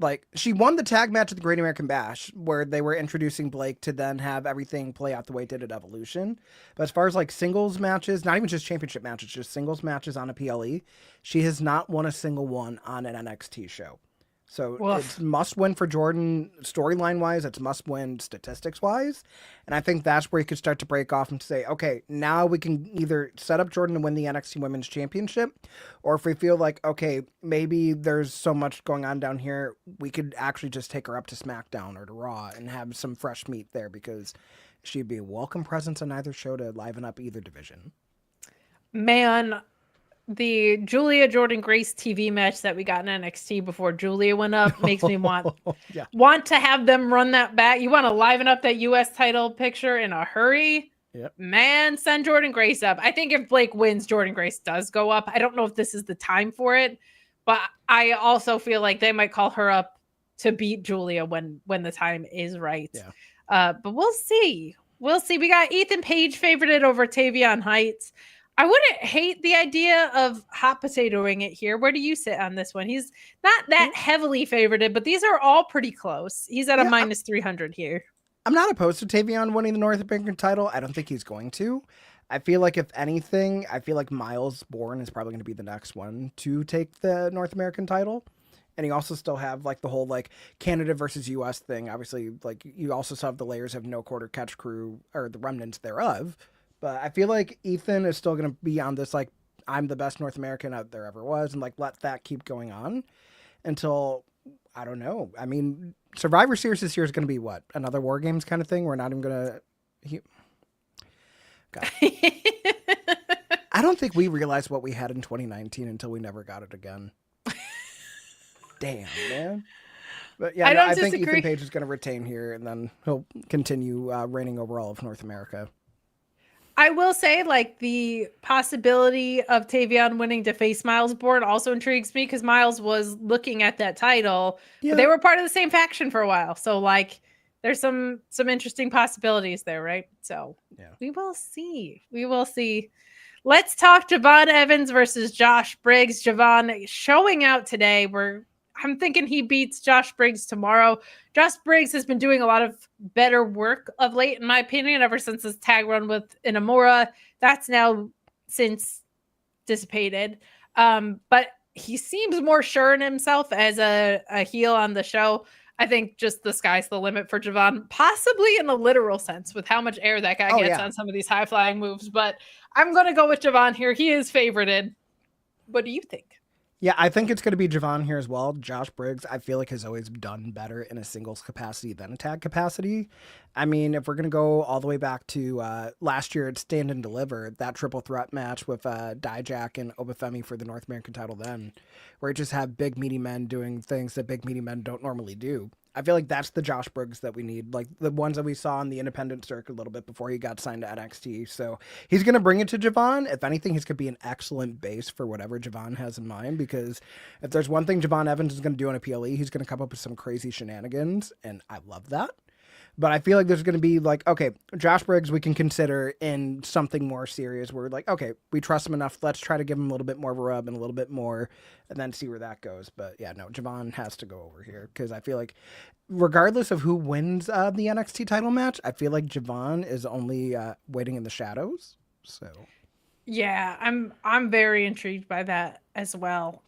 Like, she won the tag match at the Great American Bash, where they were introducing Blake to then have everything play out the way it did at Evolution. But as far as, like, singles matches, not even just championship matches, just singles matches on a PLE, she has not won a single one on an NXT show. So it's must win for Jordynne storyline-wise. It's must win statistics-wise. And I think that's where you could start to break off and say, okay, now we can either set up Jordynne to win the NXT Women's Championship, or if we feel like, okay, maybe there's so much going on down here, we could actually just take her up to Smackdown or to Raw and have some fresh meat there, because she'd be a welcome presence on either show to liven up either division. Man, the Giulia Jordynne Grace TV match that we got in NXT before Giulia went up makes me want to have them run that back. You want to liven up that US title picture in a hurry? Yep. Man, send Jordynne Grace up. I think if Blake wins, Jordynne Grace does go up. I don't know if this is the time for it, but I also feel like they might call her up to beat Giulia when the time is right. Yeah. But we'll see. We'll see. We got Ethan Page favorited over Tavion Heights. I wouldn't hate the idea of hot potatoing it here. Where do you sit on this one? He's not that heavily favorited, but these are all pretty close. He's at a minus 300 here. I'm not opposed to Tavion winning the North American title. I don't think he's going to. I feel like, if anything, I feel like Miles Bourne is probably going to be the next one to take the North American title. And you also still have like the whole like Canada versus US thing. Obviously, like you also still have the layers of no quarter catch crew, or the remnants thereof. But I feel like Ethan is still going to be on this, like, I'm the best North American out there ever was, and, like, let that keep going on until, I don't know. I mean, Survivor Series this year is going to be what? Another War Games kind of thing? We're not even going to... God. I don't think we realized what we had in 2019 until we never got it again. Damn, man. But yeah, I think Ethan Page is going to retain here, and then he'll continue reigning over all of North America. I will say, like, the possibility of Tavion winning to face Miles Bourne also intrigues me, because Miles was looking at that title. Yeah. But they were part of the same faction for a while. So, like, there's some interesting possibilities there, right? So we will see. We will see. Let's talk Javon Evans versus Josh Briggs. Javon showing out today. I'm thinking he beats Josh Briggs tomorrow. Josh Briggs has been doing a lot of better work of late, in my opinion, ever since his tag run with Inamura. That's now since dissipated. But he seems more sure in himself as a heel on the show. I think just the sky's the limit for Javon, possibly in a literal sense with how much air that guy gets on some of these high-flying moves. But I'm going to go with Javon here. He is favorited. What do you think? Yeah, I think it's going to be Javon here as well. Josh Briggs, I feel like, has always done better in a singles capacity than a tag capacity. I mean, if we're going to go all the way back to last year at Stand and Deliver, that triple threat match with Dijak and Femi for the North American title then, where it just had big meaty men doing things that big meaty men don't normally do. I feel like that's the Josh Briggs that we need, like the ones that we saw in the independent circuit a little bit before he got signed to NXT. So he's going to bring it to Javon. If anything, he's going to be an excellent base for whatever Javon has in mind, because if there's one thing Javon Evans is going to do on a PLE, he's going to come up with some crazy shenanigans, and I love that. But I feel like there's going to be like, okay, Josh Briggs we can consider in something more serious where we're like, okay, we trust him enough. Let's try to give him a little bit more of a rub and a little bit more and then see where that goes. But yeah, no, Javon has to go over here because I feel like regardless of who wins the NXT title match, I feel like Javon is only waiting in the shadows. So yeah, I'm very intrigued by that as well.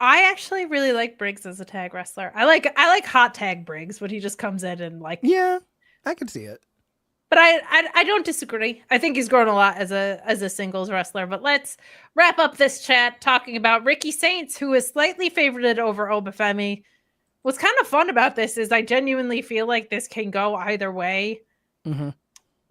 I actually really like Briggs as a tag wrestler. I like hot tag Briggs when he just comes in and like. Yeah, I can see it. But I don't disagree. I think he's grown a lot as a singles wrestler. But let's wrap up this chat talking about Ricky Saints, who is slightly favorited over Femi. What's kind of fun about this is I genuinely feel like this can go either way. Mm-hmm.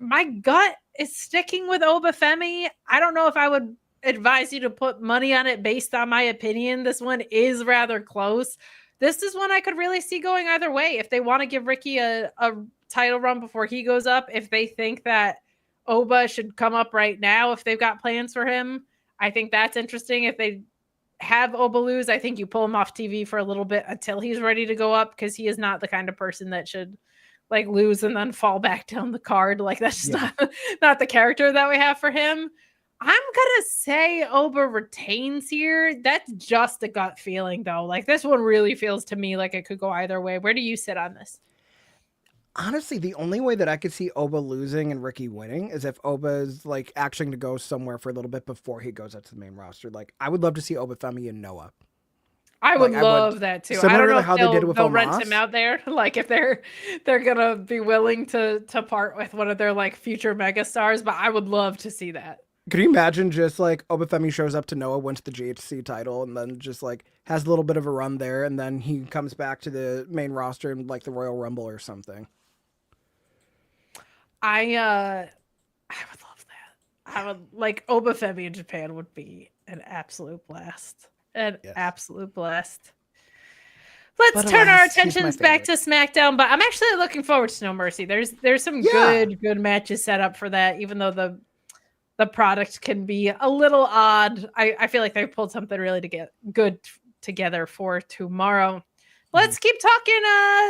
My gut is sticking with Femi. I don't know if I would advise you to put money on it based on my opinion. This one is rather close. This is one I could really see going either way. If they want to give Ricky a title run before he goes up, if they think that Oba should come up right now, if they've got plans for him, I think that's interesting. If they have Oba lose, I think you pull him off TV for a little bit until he's ready to go up, because he is not the kind of person that should like lose and then fall back down the card. Like that's just not the character that we have for him. I'm gonna say Oba retains here. That's just a gut feeling though. Like this one really feels to me like it could go either way. Where do you sit on this? Honestly, the only way that I could see Oba losing and Ricky winning is if Oba's like actually going to go somewhere for a little bit before he goes up to the main roster. Like I would love to see Oba, Femi, and Noah. I would love that too. I don't know if how they did with they'll rent him out there. Like if they're gonna be willing to part with one of their like future megastars, but I would love to see that. Could you imagine just like Oba Femi shows up to Noah, wins the GHC title, and then just like has a little bit of a run there, and then he comes back to the main roster in like the Royal Rumble or something? I would love that. I would like Oba Femi in Japan would be an absolute blast. Absolute blast. Let's turn our attentions back to SmackDown, but I'm actually looking forward to No Mercy. There's some good matches set up for that, even though the product can be a little odd. I feel like they've pulled something really to get good together for tomorrow. Let's keep talking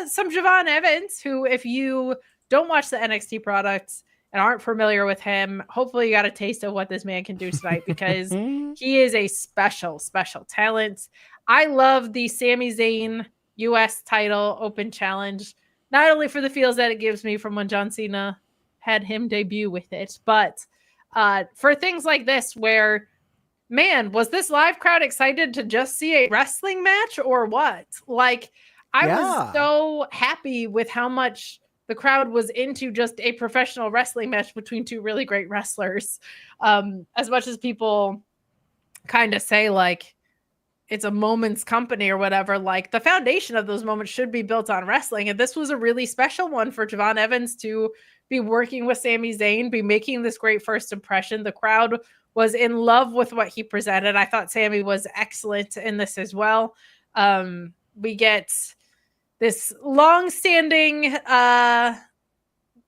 some Javon Evans, who if you don't watch the NXT products and aren't familiar with him, hopefully you got a taste of what this man can do tonight, because he is a special talent. I love the Sami Zayn US title open challenge, not only for the feels that it gives me from when John Cena had him debut with it, but for things like this where, man, was this live crowd excited to just see a wrestling match or what? Like, I was so happy with how much the crowd was into just a professional wrestling match between two really great wrestlers. As much as people kind of say like it's a moment's company or whatever, like the foundation of those moments should be built on wrestling. And this was a really special one for Javon Evans to be working with Sami Zayn, be making this great first impression. The crowd was in love with what he presented. I thought Sami was excellent in this as well. We get this long-standing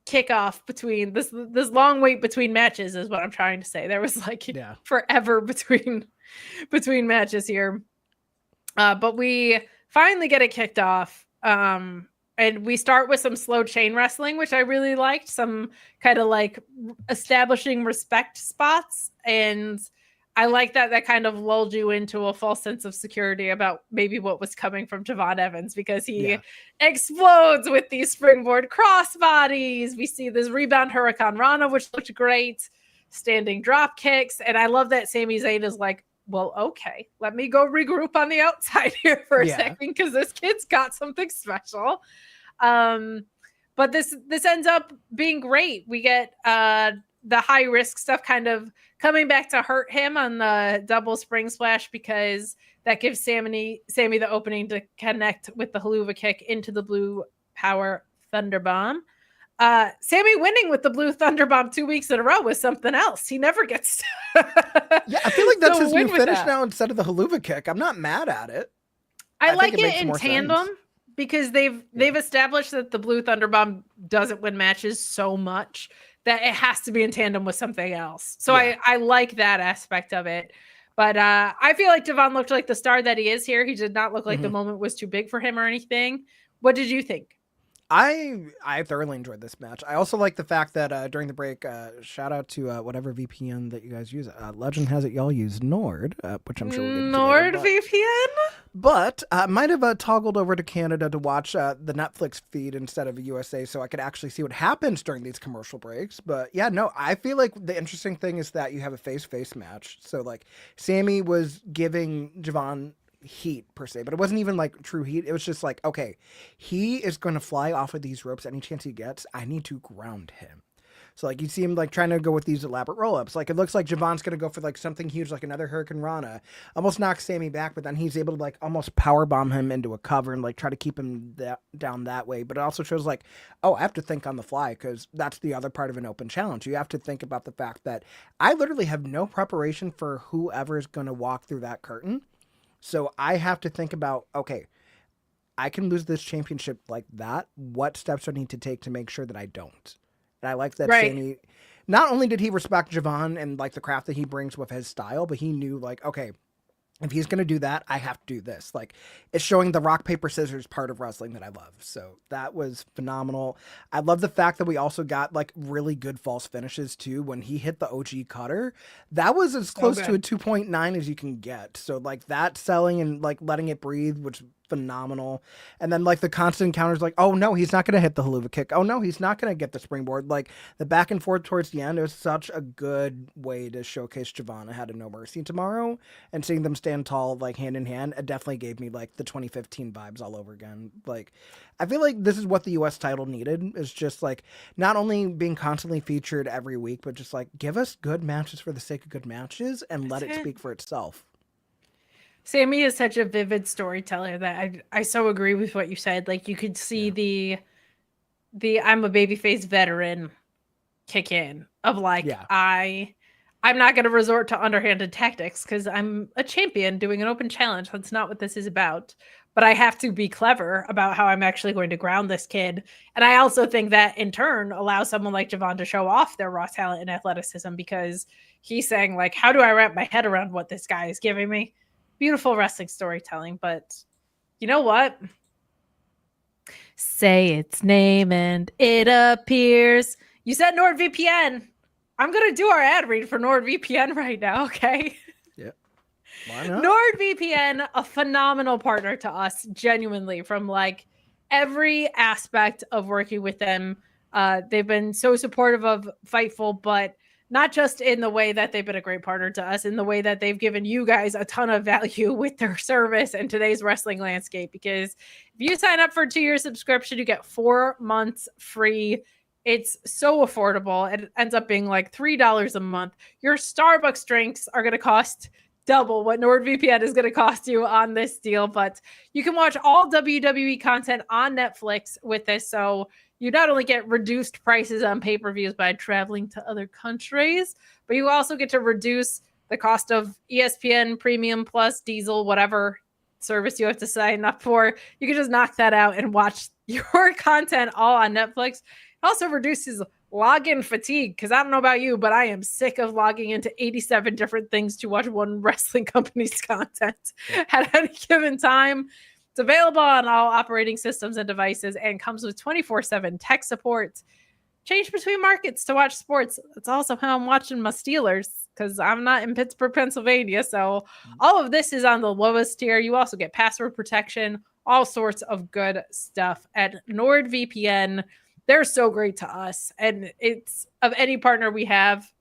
kickoff between this long wait between matches is what I'm trying to say. There was like forever between matches here, but we finally get it kicked off, and we start with some slow chain wrestling, which I really liked. Some kind of like establishing respect spots, and I like that kind of lulled you into a false sense of security about maybe what was coming from Javon Evans, because he explodes with these springboard crossbodies. We see this rebound Hurricane Rana, which looked great, standing drop kicks. And I love that Sami Zayn is like, well, okay, let me go regroup on the outside here for a second, because this kid's got something special. But this ends up being great. We get the high risk stuff kind of coming back to hurt him on the double spring splash, because that gives Sami the opening to connect with the haluva kick into the blue power thunder bomb. Sami winning with the blue thunder bomb 2 weeks in a row was something else. He never gets I feel like that's his new finish now instead of the haluva kick. I'm not mad at it. I like it in tandem because they've established that the blue thunder bomb doesn't win matches so much that it has to be in tandem with something else. So I like that aspect of it. But I feel like Javon looked like the star that he is here. He did not look like the moment was too big for him or anything. What did you think? I thoroughly enjoyed this match. I also like the fact that during the break, shout out to whatever VPN that you guys use. Legend has it y'all use Nord, which I'm sure we'll get into later, NordVPN? But I might have toggled over to Canada to watch the Netflix feed instead of USA so I could actually see what happens during these commercial breaks. But yeah, no, I feel like the interesting thing is that you have a face-to-face match. So like Sami was giving Javon heat per se, but it wasn't even like true heat. It was just like, okay, he is going to fly off of these ropes any chance he gets. I need to ground him. So like you see him like trying to go with these elaborate roll-ups. Like it looks like Javon's gonna go for like something huge, like another Hurricane Rana. Almost knocks Sami back, but then he's able to like almost power bomb him into a cover and like try to keep him down that way. But it also shows like, oh, I have to think on the fly because that's the other part of an open challenge. You have to think about the fact that I literally have no preparation for whoever is gonna walk through that curtain. So I have to think about, okay, I can lose this championship like that. What steps do I need to take to make sure that I don't? And I like that Sami, not only did he respect Javon and like the craft that he brings with his style, but he knew like, okay, if he's going to do that, I have to do this. Like it's showing the rock, paper, scissors part of wrestling that I love. So that was phenomenal. I love the fact that we also got like really good false finishes too. When he hit the OG cutter, that was as close to a 2.9 as you can get. So like that selling and like letting it breathe, which phenomenal. And then like the constant encounters, like, oh no, he's not going to hit the haluva kick. Oh no, he's not going to get the springboard. Like the back and forth towards the end, it was such a good way to showcase Javon ahead of No Mercy tomorrow, and seeing them stand tall, like hand in hand, it definitely gave me like the 2015 vibes all over again. Like, I feel like this is what the US title needed, is just like not only being constantly featured every week, but just like give us good matches for the sake of good matches and let it speak for itself. Sami is such a vivid storyteller that I so agree with what you said. Like you could see the I'm a babyface veteran kick in of like I'm not going to resort to underhanded tactics because I'm a champion doing an open challenge. That's not what this is about. But I have to be clever about how I'm actually going to ground this kid. And I also think that in turn allows someone like Javon to show off their raw talent and athleticism, because he's saying like, how do I wrap my head around what this guy is giving me? Beautiful wrestling storytelling. But you know what? Say its name and it appears. You said NordVPN. I'm going to do our ad read for NordVPN right now, okay? Yeah. Why not? NordVPN, a phenomenal partner to us, genuinely, from like every aspect of working with them. They've been so supportive of Fightful, but not just in the way that they've been a great partner to us, in the way that they've given you guys a ton of value with their service in today's wrestling landscape. Because if you sign up for a 2-year subscription, you get 4 months free. It's so affordable. It ends up being like $3 a month. Your Starbucks drinks are going to cost double what NordVPN is going to cost you on this deal. But you can watch all WWE content on Netflix with this. So you not only get reduced prices on pay-per-views by traveling to other countries, but you also get to reduce the cost of ESPN Premium Plus, Diesel, whatever service you have to sign up for. You can just knock that out and watch your content all on Netflix. It also reduces login fatigue, because I don't know about you, but I am sick of logging into 87 different things to watch one wrestling company's content at any given time. It's available on all operating systems and devices and comes with 24/7 tech support. Change between markets to watch sports. That's also how I'm watching my Steelers, because I'm not in Pittsburgh, Pennsylvania. So all of this is on the lowest tier. You also get password protection, all sorts of good stuff at NordVPN. They're so great to us. And it's of any partner we have.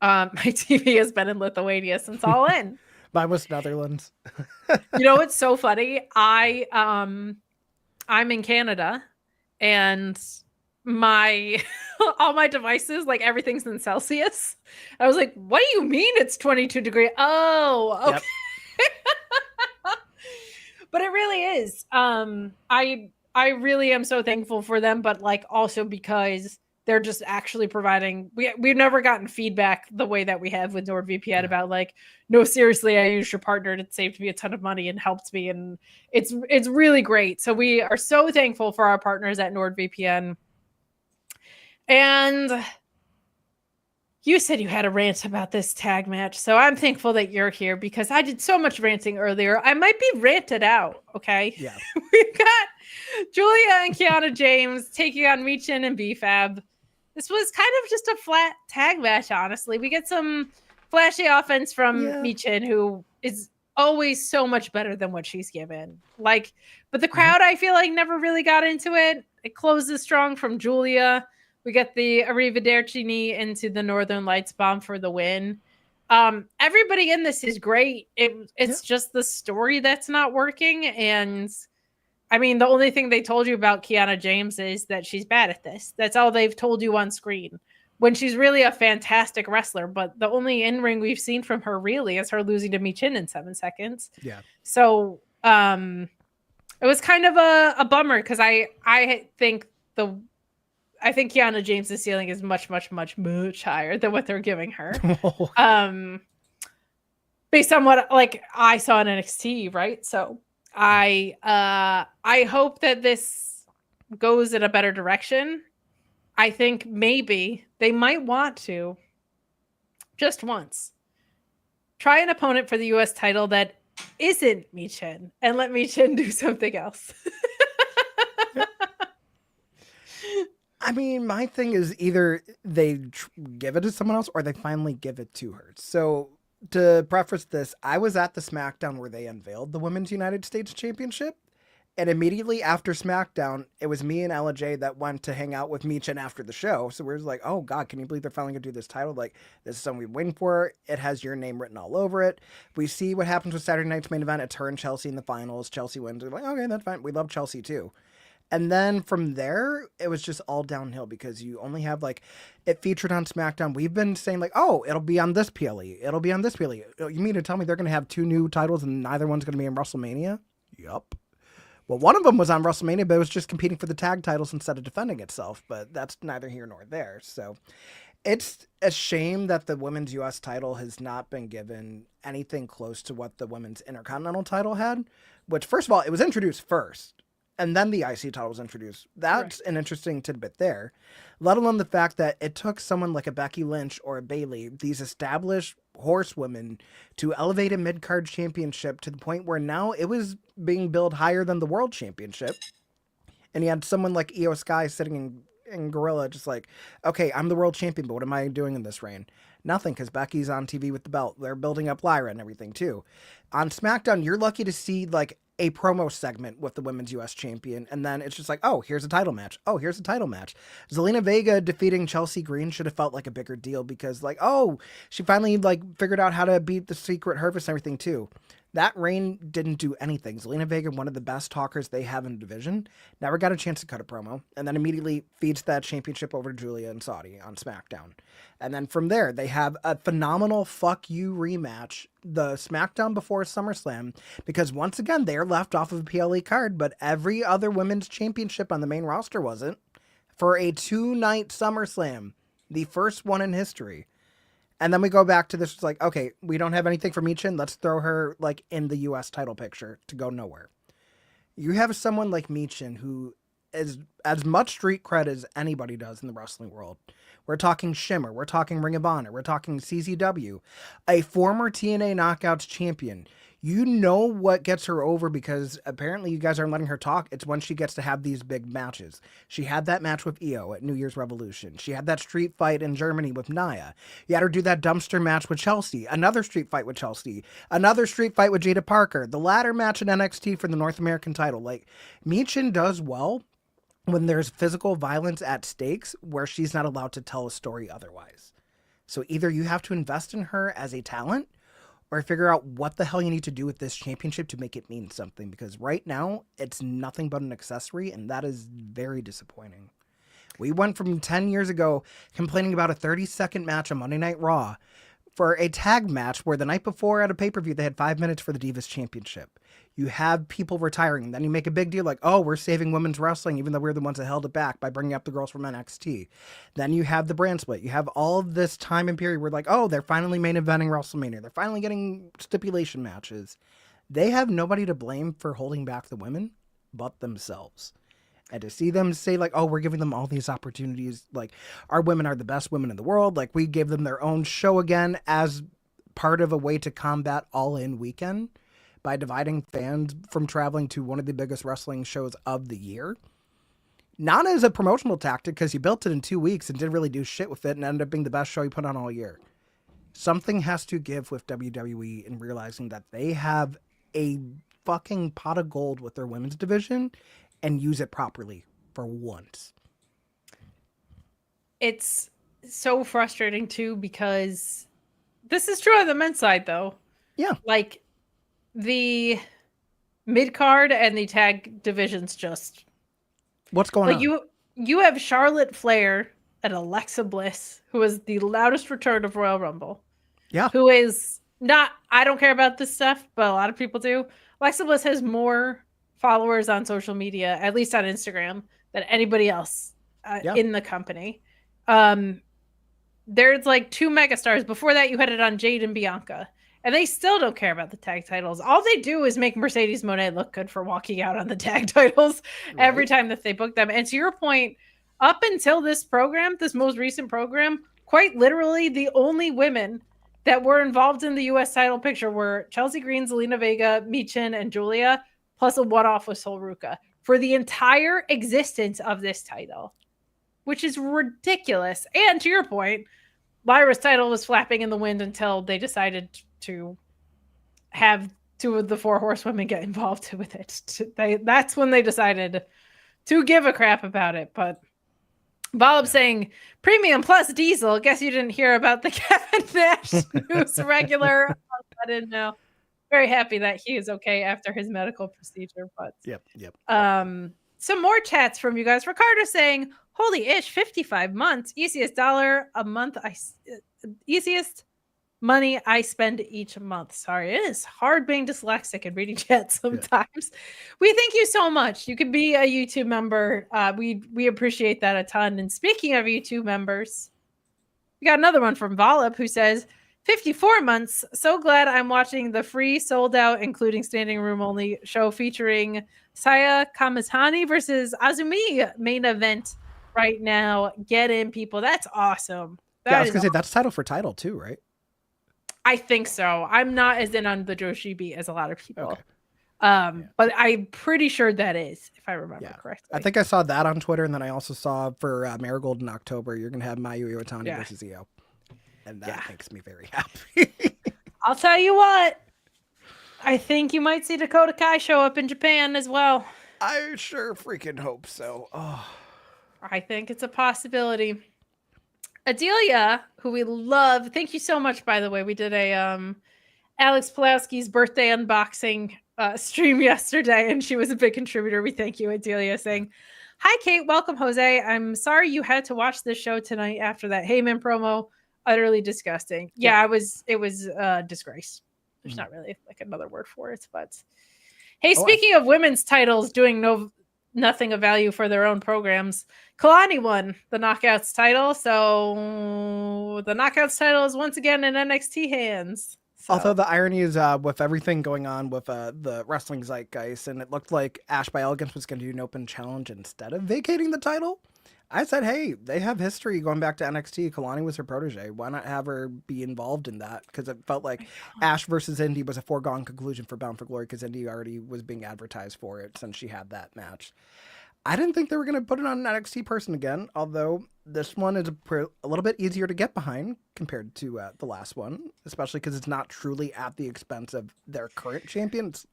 My TV has been in Lithuania since all in. Mine was Netherlands. You know, it's so funny. I'm in Canada, and my all my devices, like everything's in Celsius. I was like, what do you mean it's 22 degrees? Oh, okay. Yep. But it really is. I really am so thankful for them, but like also because they're just actually providing, we've never gotten feedback the way that we have with NordVPN about like, no, seriously, I used your partner and it saved me a ton of money and helped me. And it's really great. So we are so thankful for our partners at NordVPN. And you said you had a rant about this tag match, so I'm thankful that you're here because I did so much ranting earlier. I might be ranted out, okay? Yeah. We've got Giulia and Kiana James taking on Michin and B-Fab. This was kind of just a flat tag match, honestly. We get some flashy offense from Michin, who is always so much better than what she's given. Like, but the crowd, I feel like, never really got into it. It closes strong from Giulia. We get the Arrivederci knee into the Northern Lights bomb for the win. Everybody in this is great. It's just the story that's not working. And I mean, the only thing they told you about Kiana James is that she's bad at this. That's all they've told you on screen. When she's really a fantastic wrestler, but the only in-ring we've seen from her really is her losing to Michin in 7 seconds. Yeah. So it was kind of a bummer because I think Kiana James's ceiling is much, much, much, much higher than what they're giving her. Based on what like I saw in NXT, right? So I hope that this goes in a better direction. I think maybe they might want to just once try an opponent for the US title that isn't Michin and let Michin do something else. I mean, my thing is either they give it to someone else or they finally give it to her. So to preface this, I was at the Smackdown where they unveiled the Women's United States Championship. And immediately after Smackdown, it was me and Ella J that went to hang out with Michin after the show. So we were like, oh, God, can you believe they're finally going to do this title? Like, this is something we've been waiting for. It has your name written all over it. We see what happens with Saturday night's main event. It's her and Chelsea in the finals. Chelsea wins. We're like, okay, that's fine. We love Chelsea, too. And then from there, it was just all downhill because you only have, like, it featured on SmackDown. We've been saying, like, oh, it'll be on this PLE. It'll be on this PLE. You mean to tell me they're going to have 2 new titles and neither one's going to be in WrestleMania? Yup. Well, one of them was on WrestleMania, but it was just competing for the tag titles instead of defending itself. But that's neither here nor there. So it's a shame that the women's U.S. title has not been given anything close to what the women's Intercontinental title had, which, first of all, it was introduced first. And then the IC title was introduced. That's an interesting tidbit there. Let alone the fact that it took someone like a Becky Lynch or a Bayley, these established horsewomen, to elevate a mid-card championship to the point where now it was being billed higher than the world championship. And you had someone like Io Sky sitting in Gorilla just like, okay, I'm the world champion, but what am I doing in this reign? Nothing, because Becky's on TV with the belt. They're building up Lyra and everything, too. On SmackDown, you're lucky to see, like, a promo segment with the women's U.S. champion, and then it's just like, oh, here's a title match. Oh, here's a title match. Zelina Vega defeating Chelsea Green should have felt like a bigger deal because, like, oh, she finally, like, figured out how to beat the Secret Harvest and everything, too. That reign didn't do anything. Zelina Vega, one of the best talkers they have in the division, never got a chance to cut a promo, and then immediately feeds that championship over to Giulia and Saudi on SmackDown. And then from there, they have a phenomenal fuck you rematch, the SmackDown before SummerSlam, because once again, they are left off of a PLE card, but every other women's championship on the main roster wasn't, for a 2-night SummerSlam, the first one in history. And then we go back to this, it's like, okay, we don't have anything for Michin. Let's throw her, like, in the U.S. title picture to go nowhere. You have someone like Michin who is as much street cred as anybody does in the wrestling world. We're talking Shimmer. We're talking Ring of Honor. We're talking CZW. A former TNA Knockouts champion. You know what gets her over because apparently you guys aren't letting her talk. It's when she gets to have these big matches. She had that match with Io at New Year's Revolution. She had that street fight in Germany with Nia. You had her do that dumpster match with Chelsea. Another street fight with Chelsea. Another street fight with Jada Parker. The ladder match in NXT for the North American title. Like, Michin does well when there's physical violence at stakes where she's not allowed to tell a story otherwise. So either you have to invest in her as a talent or figure out what the hell you need to do with this championship to make it mean something. Because right now, it's nothing but an accessory, and that is very disappointing. We went from 10 years ago complaining about a 30-second match on Monday Night Raw for a tag match where the night before at a pay-per-view, they had 5 minutes for the Divas Championship. You have people retiring. Then you make a big deal like, oh, we're saving women's wrestling, even though we're the ones that held it back by bringing up the girls from NXT. Then you have the brand split. You have all of this time and period where like, oh, they're finally main eventing WrestleMania. They're finally getting stipulation matches. They have nobody to blame for holding back the women but themselves. And to see them say like, oh, we're giving them all these opportunities. Like our women are the best women in the world. Like we gave them their own show again as part of a way to combat All In Weekend by dividing fans from traveling to one of the biggest wrestling shows of the year. Not as a promotional tactic because you built it in 2 weeks and didn't really do shit with it and ended up being the best show you put on all year. Something has to give with WWE in realizing that they have a fucking pot of gold with their women's division and use it properly for once. It's so frustrating too because this is true on the men's side though. Yeah. Like the mid-card and the tag divisions just... What's going on? You have Charlotte Flair and Alexa Bliss, who is the loudest return of Royal Rumble. Yeah. Who is not... I don't care about this stuff, but a lot of people do. Alexa Bliss has more followers on social media, at least on Instagram, than anybody else in the company. There's like 2 megastars. Before that, you had it on Jade and Bianca. And they still don't care about the tag titles. All they do is make Mercedes Moné look good for walking out on the tag titles every time that they book them. And to your point, up until this program, this most recent program, quite literally the only women that were involved in the U.S. title picture were Chelsea Green, Zelina Vega, Michin, and Giulia, plus a one-off with Sol Ruca for the entire existence of this title, which is ridiculous. And to your point, Lyra's title was flapping in the wind until they decided to have 2 of the 4 horsewomen get involved with it. That's when they decided to give a crap about it. But Bob saying Premium Plus Diesel. Guess you didn't hear about the Kevin Nash news regular. I didn't know. Very happy that he is okay after his medical procedure. But yep. Some more chats from you guys. Ricardo saying, "Holy ish, 55 months, easiest dollar a month. Easiest money I spend each month." Sorry, it is hard being dyslexic and reading chat sometimes. Yeah. We thank you so much. You can be a YouTube member. We appreciate that a ton. And speaking of YouTube members, we got another one from Volop who says, 54 months. So glad I'm watching the free sold out, including standing room only show featuring Saya Kamizhani versus Azumi main event right now. Get in, people. That's awesome. I was going to say that's title for title too, right? I think so. I'm not as in on the Joshi as a lot of people. Okay. But I'm pretty sure that is, if I remember correctly. I think I saw that on Twitter, and then I also saw for Marigold in October, you're going to have Mayu Iwatani versus Io. And that makes me very happy. I'll tell you what. I think you might see Dakota Kai show up in Japan as well. I sure freaking hope so. Oh. I think it's a possibility. Adelia, who we love. Thank you so much, by the way. We did a Alex Pulowski's birthday unboxing stream yesterday, and she was a big contributor. We thank you, Adelia, saying, "Hi, Kate. Welcome, Jose. I'm sorry you had to watch this show tonight after that Heyman promo. Utterly disgusting." Yeah, it was a disgrace. There's not really like another word for it, but hey, speaking of women's titles doing nothing of value for their own programs, Kalani won the Knockouts title, so the Knockouts title is once again in NXT hands. So. Although the irony is with everything going on with the wrestling zeitgeist, and it looked like Ash by Elegance was going to do an open challenge instead of vacating the title, I said, hey, they have history going back to NXT. Kalani was her protege. Why not have her be involved in that? Because it felt like Ash versus Indy was a foregone conclusion for Bound for Glory because Indy already was being advertised for it since she had that match. I didn't think they were going to put it on an NXT person again, although this one is a little bit easier to get behind compared to the last one, especially because it's not truly at the expense of their current champion. It's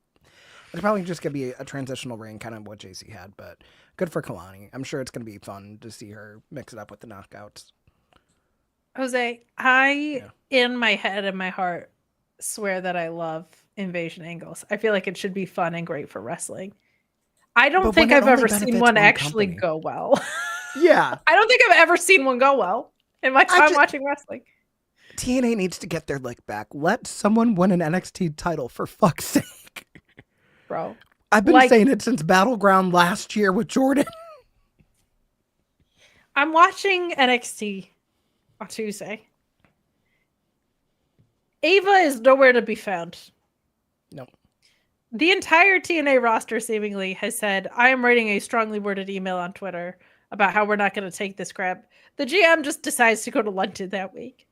probably just going to be a transitional reign, kind of what JC had, but good for Kalani. I'm sure it's going to be fun to see her mix it up with the Knockouts. Jose, in my head and my heart, swear that I love Invasion Angles. I feel like it should be fun and great for wrestling. I don't think I've ever seen one actually go well. Yeah. I don't think I've ever seen one go well in my time watching wrestling. TNA needs to get their lick back. Let someone win an NXT title, for fuck's sake. Bro. I've been saying it since Battleground last year with Jordan. I'm watching NXT on Tuesday. Ava is nowhere to be found. No. the entire TNA roster seemingly has said, I am writing a strongly worded email on Twitter about how we're not going to take this crap. The GM just decides to go to London that week.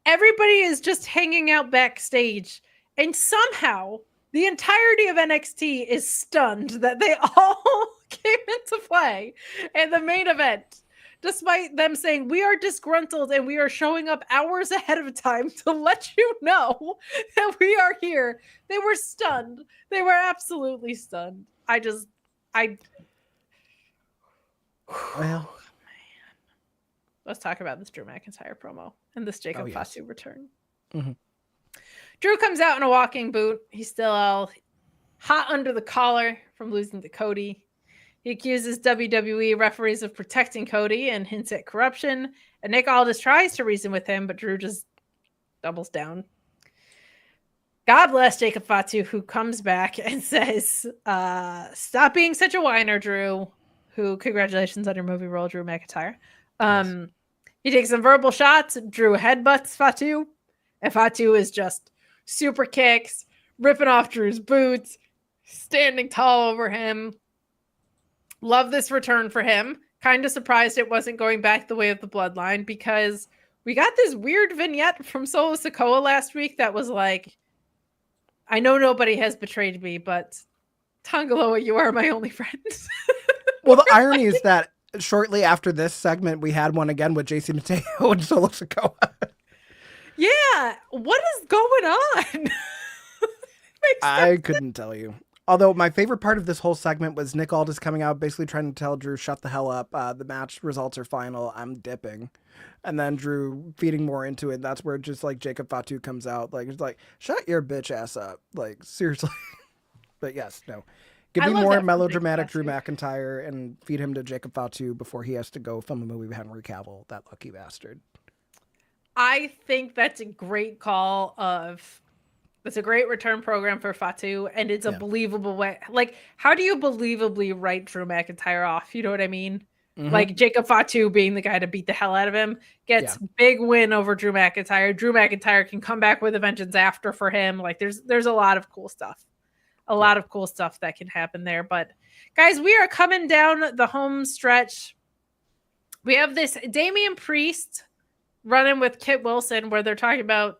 Everybody is just hanging out backstage, and somehow the entirety of NXT is stunned that they all came into play in the main event, despite them saying, we are disgruntled and we are showing up hours ahead of time to let you know that we are here. They were stunned. They were absolutely stunned. Well, let's talk about this Drew McIntyre promo and this Jacob Fatu return. Mm-hmm. Drew comes out in a walking boot. He's still all hot under the collar from losing to Cody. He accuses WWE referees of protecting Cody and hints at corruption. And Nick Aldis tries to reason with him, but Drew just doubles down. God bless Jacob Fatu, who comes back and says, stop being such a whiner, Drew. Who, congratulations on your movie role, Drew McIntyre. Yes. He takes some verbal shots. Drew headbutts Fatu. And Fatu is just super kicks, ripping off Drew's boots, standing tall over him. Love this return for him. Kind of surprised it wasn't going back the way of the bloodline, because we got this weird vignette from Solo Sikoa last week that was like, I know nobody has betrayed me, but Tongaloa, you are my only friend. Well, the irony is that shortly after this segment, we had one again with JC Mateo and Solo Sikoa. Yeah, what is going on? I couldn't tell you. Although my favorite part of this whole segment was Nick Aldis coming out basically trying to tell Drew, shut the hell up. The match results are final. I'm dipping. And then Drew feeding more into it. That's where just like Jacob Fatu comes out. Like, it's like, shut your bitch ass up. Like, seriously. But yes, no. Give me more melodramatic Drew McIntyre and feed him to Jacob Fatu before he has to go film a movie with Henry Cavill, that lucky bastard. I think that's a great call of... It's a great return program for Fatu, and it's a believable way. Like, how do you believably write Drew McIntyre off? You know what I mean? Mm-hmm. Like, Jacob Fatu being the guy to beat the hell out of him gets big win over Drew McIntyre. Drew McIntyre can come back with a vengeance after for him. Like, there's a lot of cool stuff. A lot of cool stuff that can happen there. But, guys, we are coming down the home stretch. We have this Damian Priest running with Kit Wilson where they're talking about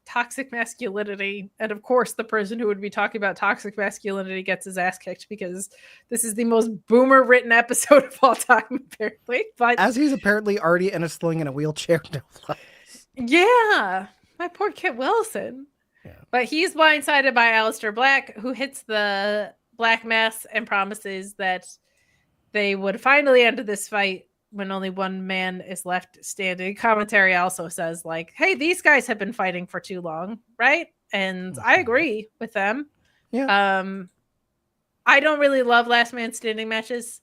toxic masculinity, and of course the person who would be talking about toxic masculinity gets his ass kicked because this is the most boomer written episode of all time, apparently. But as he's apparently already in a sling in a wheelchair. Yeah, my poor Kit Wilson. Yeah. But he's blindsided by Aleister Black, who hits the Black Mass and promises that they would finally end this fight when only one man is left standing. Commentary also says, like, hey, these guys have been fighting for too long, right? And I agree with them. Yeah. I don't really love last man standing matches,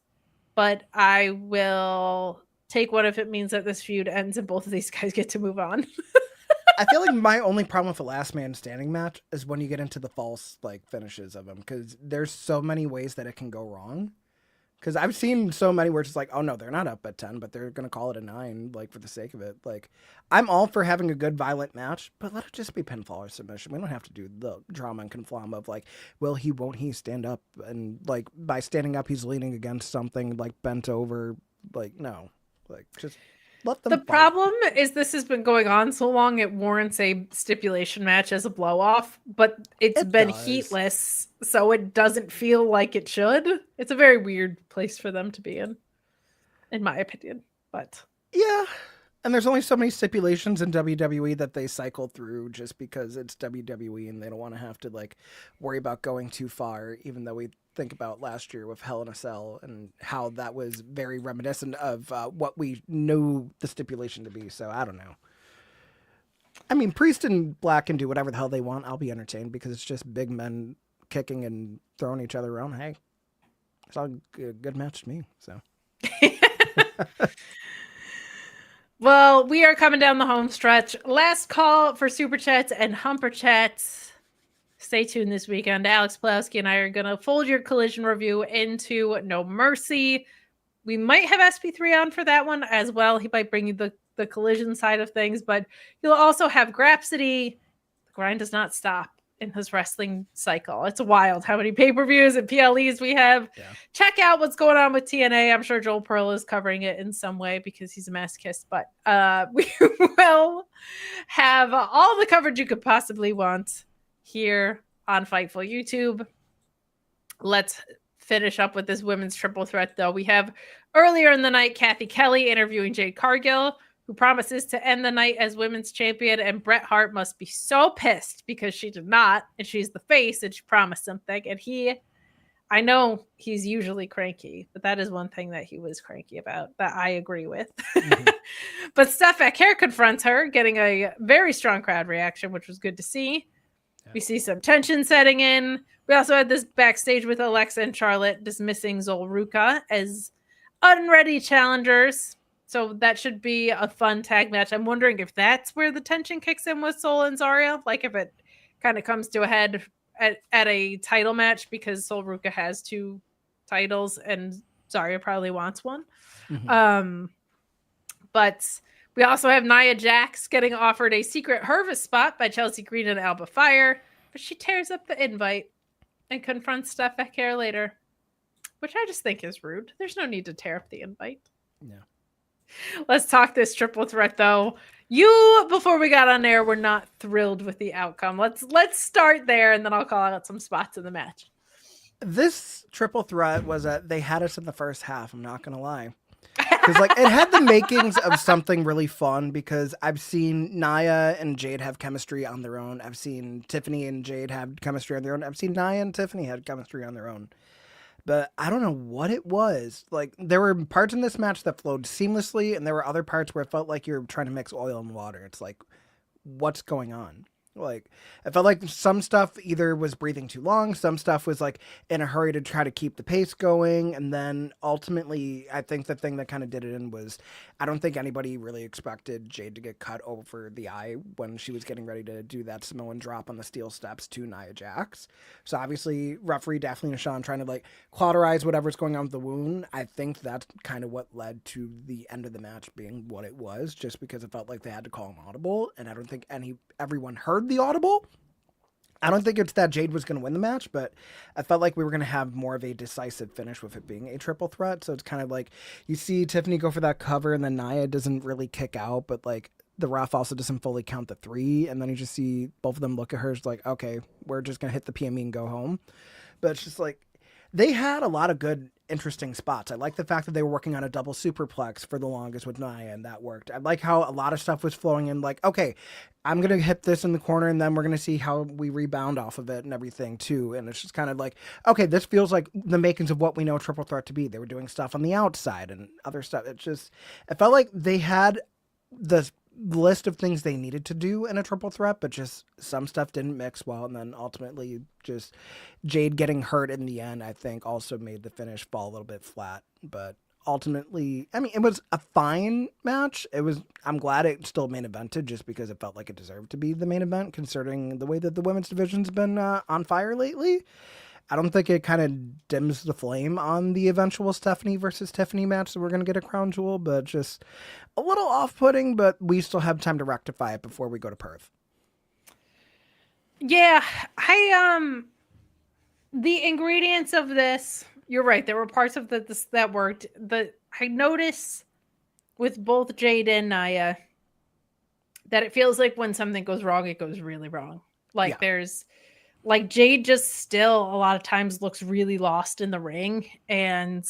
but I will take one if it means that this feud ends and both of these guys get to move on. I feel like my only problem with a last man standing match is when you get into the false like finishes of them, because there's so many ways that it can go wrong. Because I've seen so many where it's just like, oh no, they're not up at 10, but they're going to call it a 9, like for the sake of it. Like, I'm all for having a good violent match, but let it just be pinfall or submission. We don't have to do the drama and conflam of like, well, won't he stand up? And like by standing up, he's leaning against something like bent over. Like, no, like just let them fight. Problem is this has been going on so long, it warrants a stipulation match as a blow off, but it been heatless, so it doesn't feel like it should. It's a very weird place for them to be in my opinion. But yeah, and there's only so many stipulations in WWE that they cycle through just because it's WWE and they don't want to have to like worry about going too far, even though we think about last year with Hell in a Cell and how that was very reminiscent of what we knew the stipulation to be. So I don't know. I mean, Priest and Black can do whatever the hell they want. I'll be entertained because it's just big men kicking and throwing each other around. Hey, it's all a good match to me. So. Well, we are coming down the home stretch. Last call for Super Chats and Humper Chats. Stay tuned this weekend. Alex Pulowski and I are going to fold your collision review into No Mercy. We might have SP3 on for that one as well. He might bring you the collision side of things, but you'll also have Grapsity. The grind does not stop. in his wrestling cycle. It's wild how many pay-per-views and PLEs we have. Yeah. Check out what's going on with TNA. I'm sure Joel Pearl is covering it in some way because he's a masochist, but we will have all the coverage you could possibly want here on Fightful YouTube. Let's finish up with this women's triple threat, though. We have earlier in the night, Kathy Kelly interviewing Jade Cargill, who promises to end the night as women's champion, and Bret Hart must be so pissed because she did not, and she's the face, and she promised something, and I know he's usually cranky, but that is one thing that he was cranky about that I agree with. Mm-hmm. But Steph Hair confronts her, getting a very strong crowd reaction, which was good to see. Yeah. We see some tension setting in. We also had this backstage with Alexa and Charlotte dismissing Zol Ruka as unready challengers. So that should be a fun tag match. I'm wondering if that's where the tension kicks in with Sol and Zarya. Like if it kind of comes to a head at a title match, because Sol Ruka has 2 titles and Zarya probably wants one. Mm-hmm. But we also have Nia Jax getting offered a secret Hervis spot by Chelsea Green and Alba Fire, but she tears up the invite and confronts Steph Hair later, which I just think is rude. There's no need to tear up the invite. No. Let's talk this triple threat, though. You, before we got on air, were not thrilled with the outcome. Let's start there, and then I'll call out some spots in the match. This triple threat was they had us in the first half. I'm not going to lie. Because it had the makings of something really fun, because I've seen Nia and Jade have chemistry on their own. I've seen Tiffany and Jade have chemistry on their own. I've seen Nia and Tiffany had chemistry on their own. But I don't know what it was. There were parts in this match that flowed seamlessly, and there were other parts where it felt like you're trying to mix oil and water. It's what's going on? I felt like some stuff either was breathing too long, some stuff was in a hurry to try to keep the pace going, and then ultimately I think the thing that kind of did it in was I don't think anybody really expected Jade to get cut over the eye when she was getting ready to do that Samoan drop on the steel steps to Nia Jax. So obviously referee Daphne Nishan trying to cauterize whatever's going on with the wound. I think that's kind of what led to the end of the match being what it was, just because it felt like they had to call him audible, and I don't think everyone heard the audible. I don't think it's that Jade was going to win the match, but I felt like we were going to have more of a decisive finish with it being a triple threat. So it's kind of you see Tiffany go for that cover, and then Nia doesn't really kick out, but the ref also doesn't fully count the 3, and then you just see both of them look at her okay, we're just going to hit the PME and go home. But it's just they had a lot of good, interesting spots. I like the fact that they were working on a double superplex for the longest with Nia, and that worked. I like how a lot of stuff was flowing in, okay, I'm going to hit this in the corner, and then we're going to see how we rebound off of it and everything, too. And it's just kind of okay, this feels like the makings of what we know triple threat to be. They were doing stuff on the outside and other stuff. It felt like they had the list of things they needed to do in a triple threat, but just some stuff didn't mix well, and then ultimately just Jade getting hurt in the end, I think, also made the finish fall a little bit flat. But ultimately, I mean, it was a fine match. I'm glad it still main evented, just because it felt like it deserved to be the main event, considering the way that the women's division's been on fire lately. I don't think it kind of dims the flame on the eventual Stephanie versus Tiffany match that we're going to get a crown jewel, but just a little off-putting, but we still have time to rectify it before we go to Perth. Yeah, the ingredients of this, you're right, there were parts of this that worked. I notice with both Jade and Nia that it feels like when something goes wrong, it goes really wrong. There's Jade just still a lot of times looks really lost in the ring, and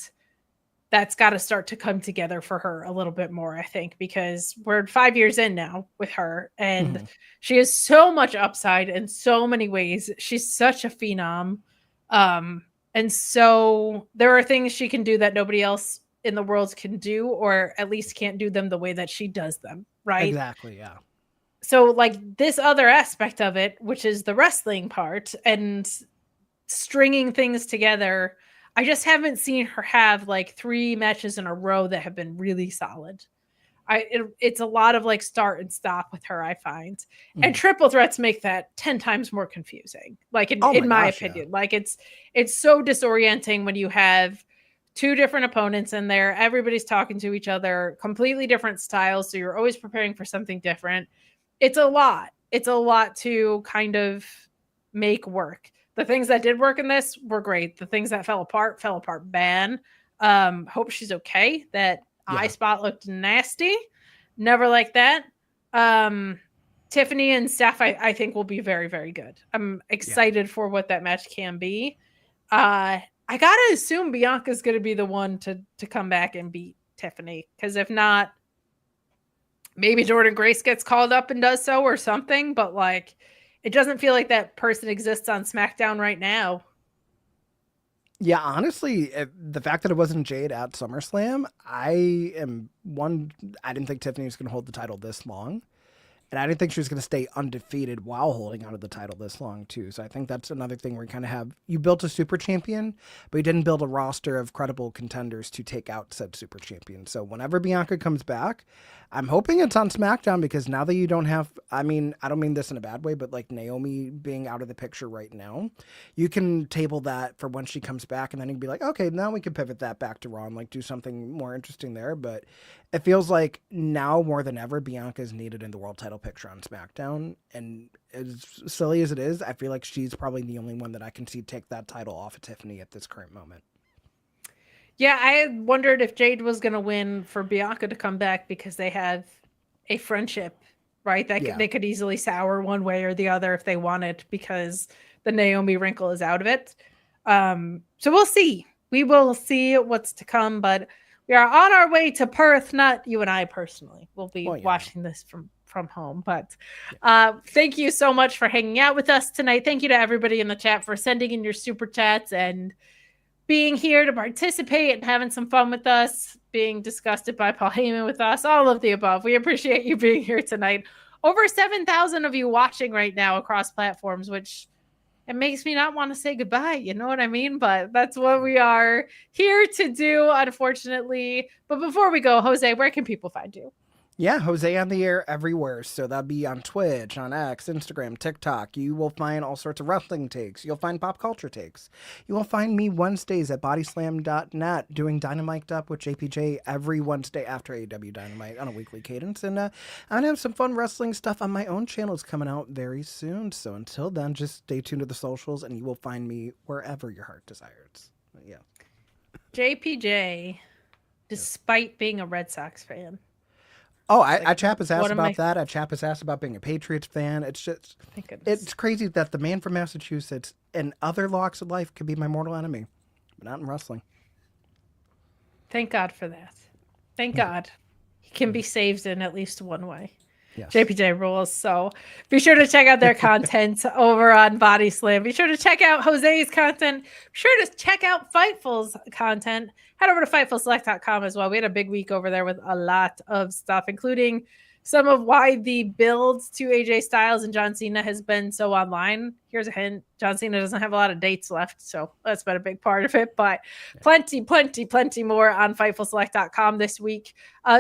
that's got to start to come together for her a little bit more, I think, because we're 5 years in now with her, and she has so much upside in so many ways. She's such a phenom. And so there are things she can do that nobody else in the world can do, or at least can't do them the way that she does them. Right. Exactly. Yeah. So this other aspect of it, which is the wrestling part and stringing things together, I just haven't seen her have 3 matches in a row that have been really solid. It's a lot of start and stop with her, I find. And triple threats make that 10 times more confusing. In my opinion, yeah. It's so disorienting when you have 2 different opponents in there. Everybody's talking to each other, completely different styles. So you're always preparing for something different. It's a lot. It's a lot to kind of make work. The things that did work in this were great. The things that fell apart bad. Hope she's okay. That eye spot looked nasty. Never like that. Tiffany and Steph, I think will be very, very good. I'm excited for what that match can be. I gotta assume Bianca's gonna be the one to come back and beat Tiffany, because if not, maybe Jordan Grace gets called up and does so or something, but like it doesn't feel like that person exists on SmackDown right now. Yeah, honestly, the fact that it wasn't Jade at SummerSlam, I didn't think Tiffany was going to hold the title this long. And I didn't think she was going to stay undefeated while holding onto the title this long, too. So I think that's another thing where you kind of you built a super champion, but you didn't build a roster of credible contenders to take out said super champion. So whenever Bianca comes back, I'm hoping it's on SmackDown, because now that you don't have, I don't mean this in a bad way, but like Naomi being out of the picture right now, you can table that for when she comes back, and then you can be like, okay, now we can pivot that back to Raw and like do something more interesting there. But it feels like now more than ever, Bianca is needed in the world title picture on SmackDown. And as silly as it is, I feel like she's probably the only one that I can see take that title off of Tiffany at this current moment. Yeah, I had wondered if Jade was going to win for Bianca to come back, because they have a friendship, right? That they could easily sour one way or the other if they wanted, because the Naomi wrinkle is out of it. So we'll see. We will see what's to come, but we are on our way to Perth. Not you and I personally. We'll be watching this from home. But thank you so much for hanging out with us tonight. Thank you to everybody in the chat for sending in your super chats and being here to participate and having some fun with us, being disgusted by Paul Heyman with us, all of the above. We appreciate you being here tonight. Over 7,000 of you watching right now across platforms, which it makes me not want to say goodbye. You know what I mean? But that's what we are here to do, unfortunately. But before we go, Jose, where can people find you? Yeah, Jose on the air everywhere. So that'll be on Twitch, on X, Instagram, TikTok. You will find all sorts of wrestling takes. You'll find pop culture takes. You will find me Wednesdays at bodyslam.net doing Dynamite Up with JPJ every Wednesday after AEW Dynamite on a weekly cadence. And I'm going to have some fun wrestling stuff on my own channels coming out very soon. So until then, just stay tuned to the socials and you will find me wherever your heart desires. Yeah. JPJ, despite being a Red Sox fan. Oh, I chap his ass about that. I chap his ass about being a Patriots fan. It's just, it's crazy that the man from Massachusetts and other walks of life could be my mortal enemy, but not in wrestling. Thank God for that. Thank God. He can be saved in at least one way. Yes. JPJ rules. So be sure to check out their content over on Body Slam. Be sure to check out Jose's content. Be sure to check out Fightful's content. Head over to FightfulSelect.com as well. We had a big week over there with a lot of stuff, including some of why the build to AJ Styles and John Cena has been so online. Here's a hint. John Cena doesn't have a lot of dates left, so that's been a big part of it. But plenty more on FightfulSelect.com this week.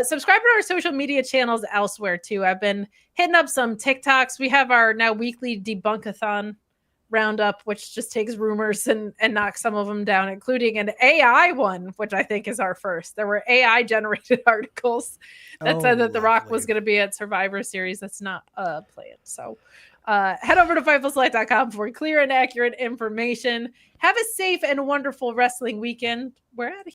Subscribe to our social media channels elsewhere, too. I've been hitting up some TikToks. We have our now weekly debunkathon roundup, which just takes rumors and knocks some of them down, including an AI one, which I think is our first. There were AI generated articles that said that The Rock was going to be at Survivor Series. That's not planned. So head over to FightfulSelect.com for clear and accurate information. Have a safe and wonderful wrestling weekend. We're out of here.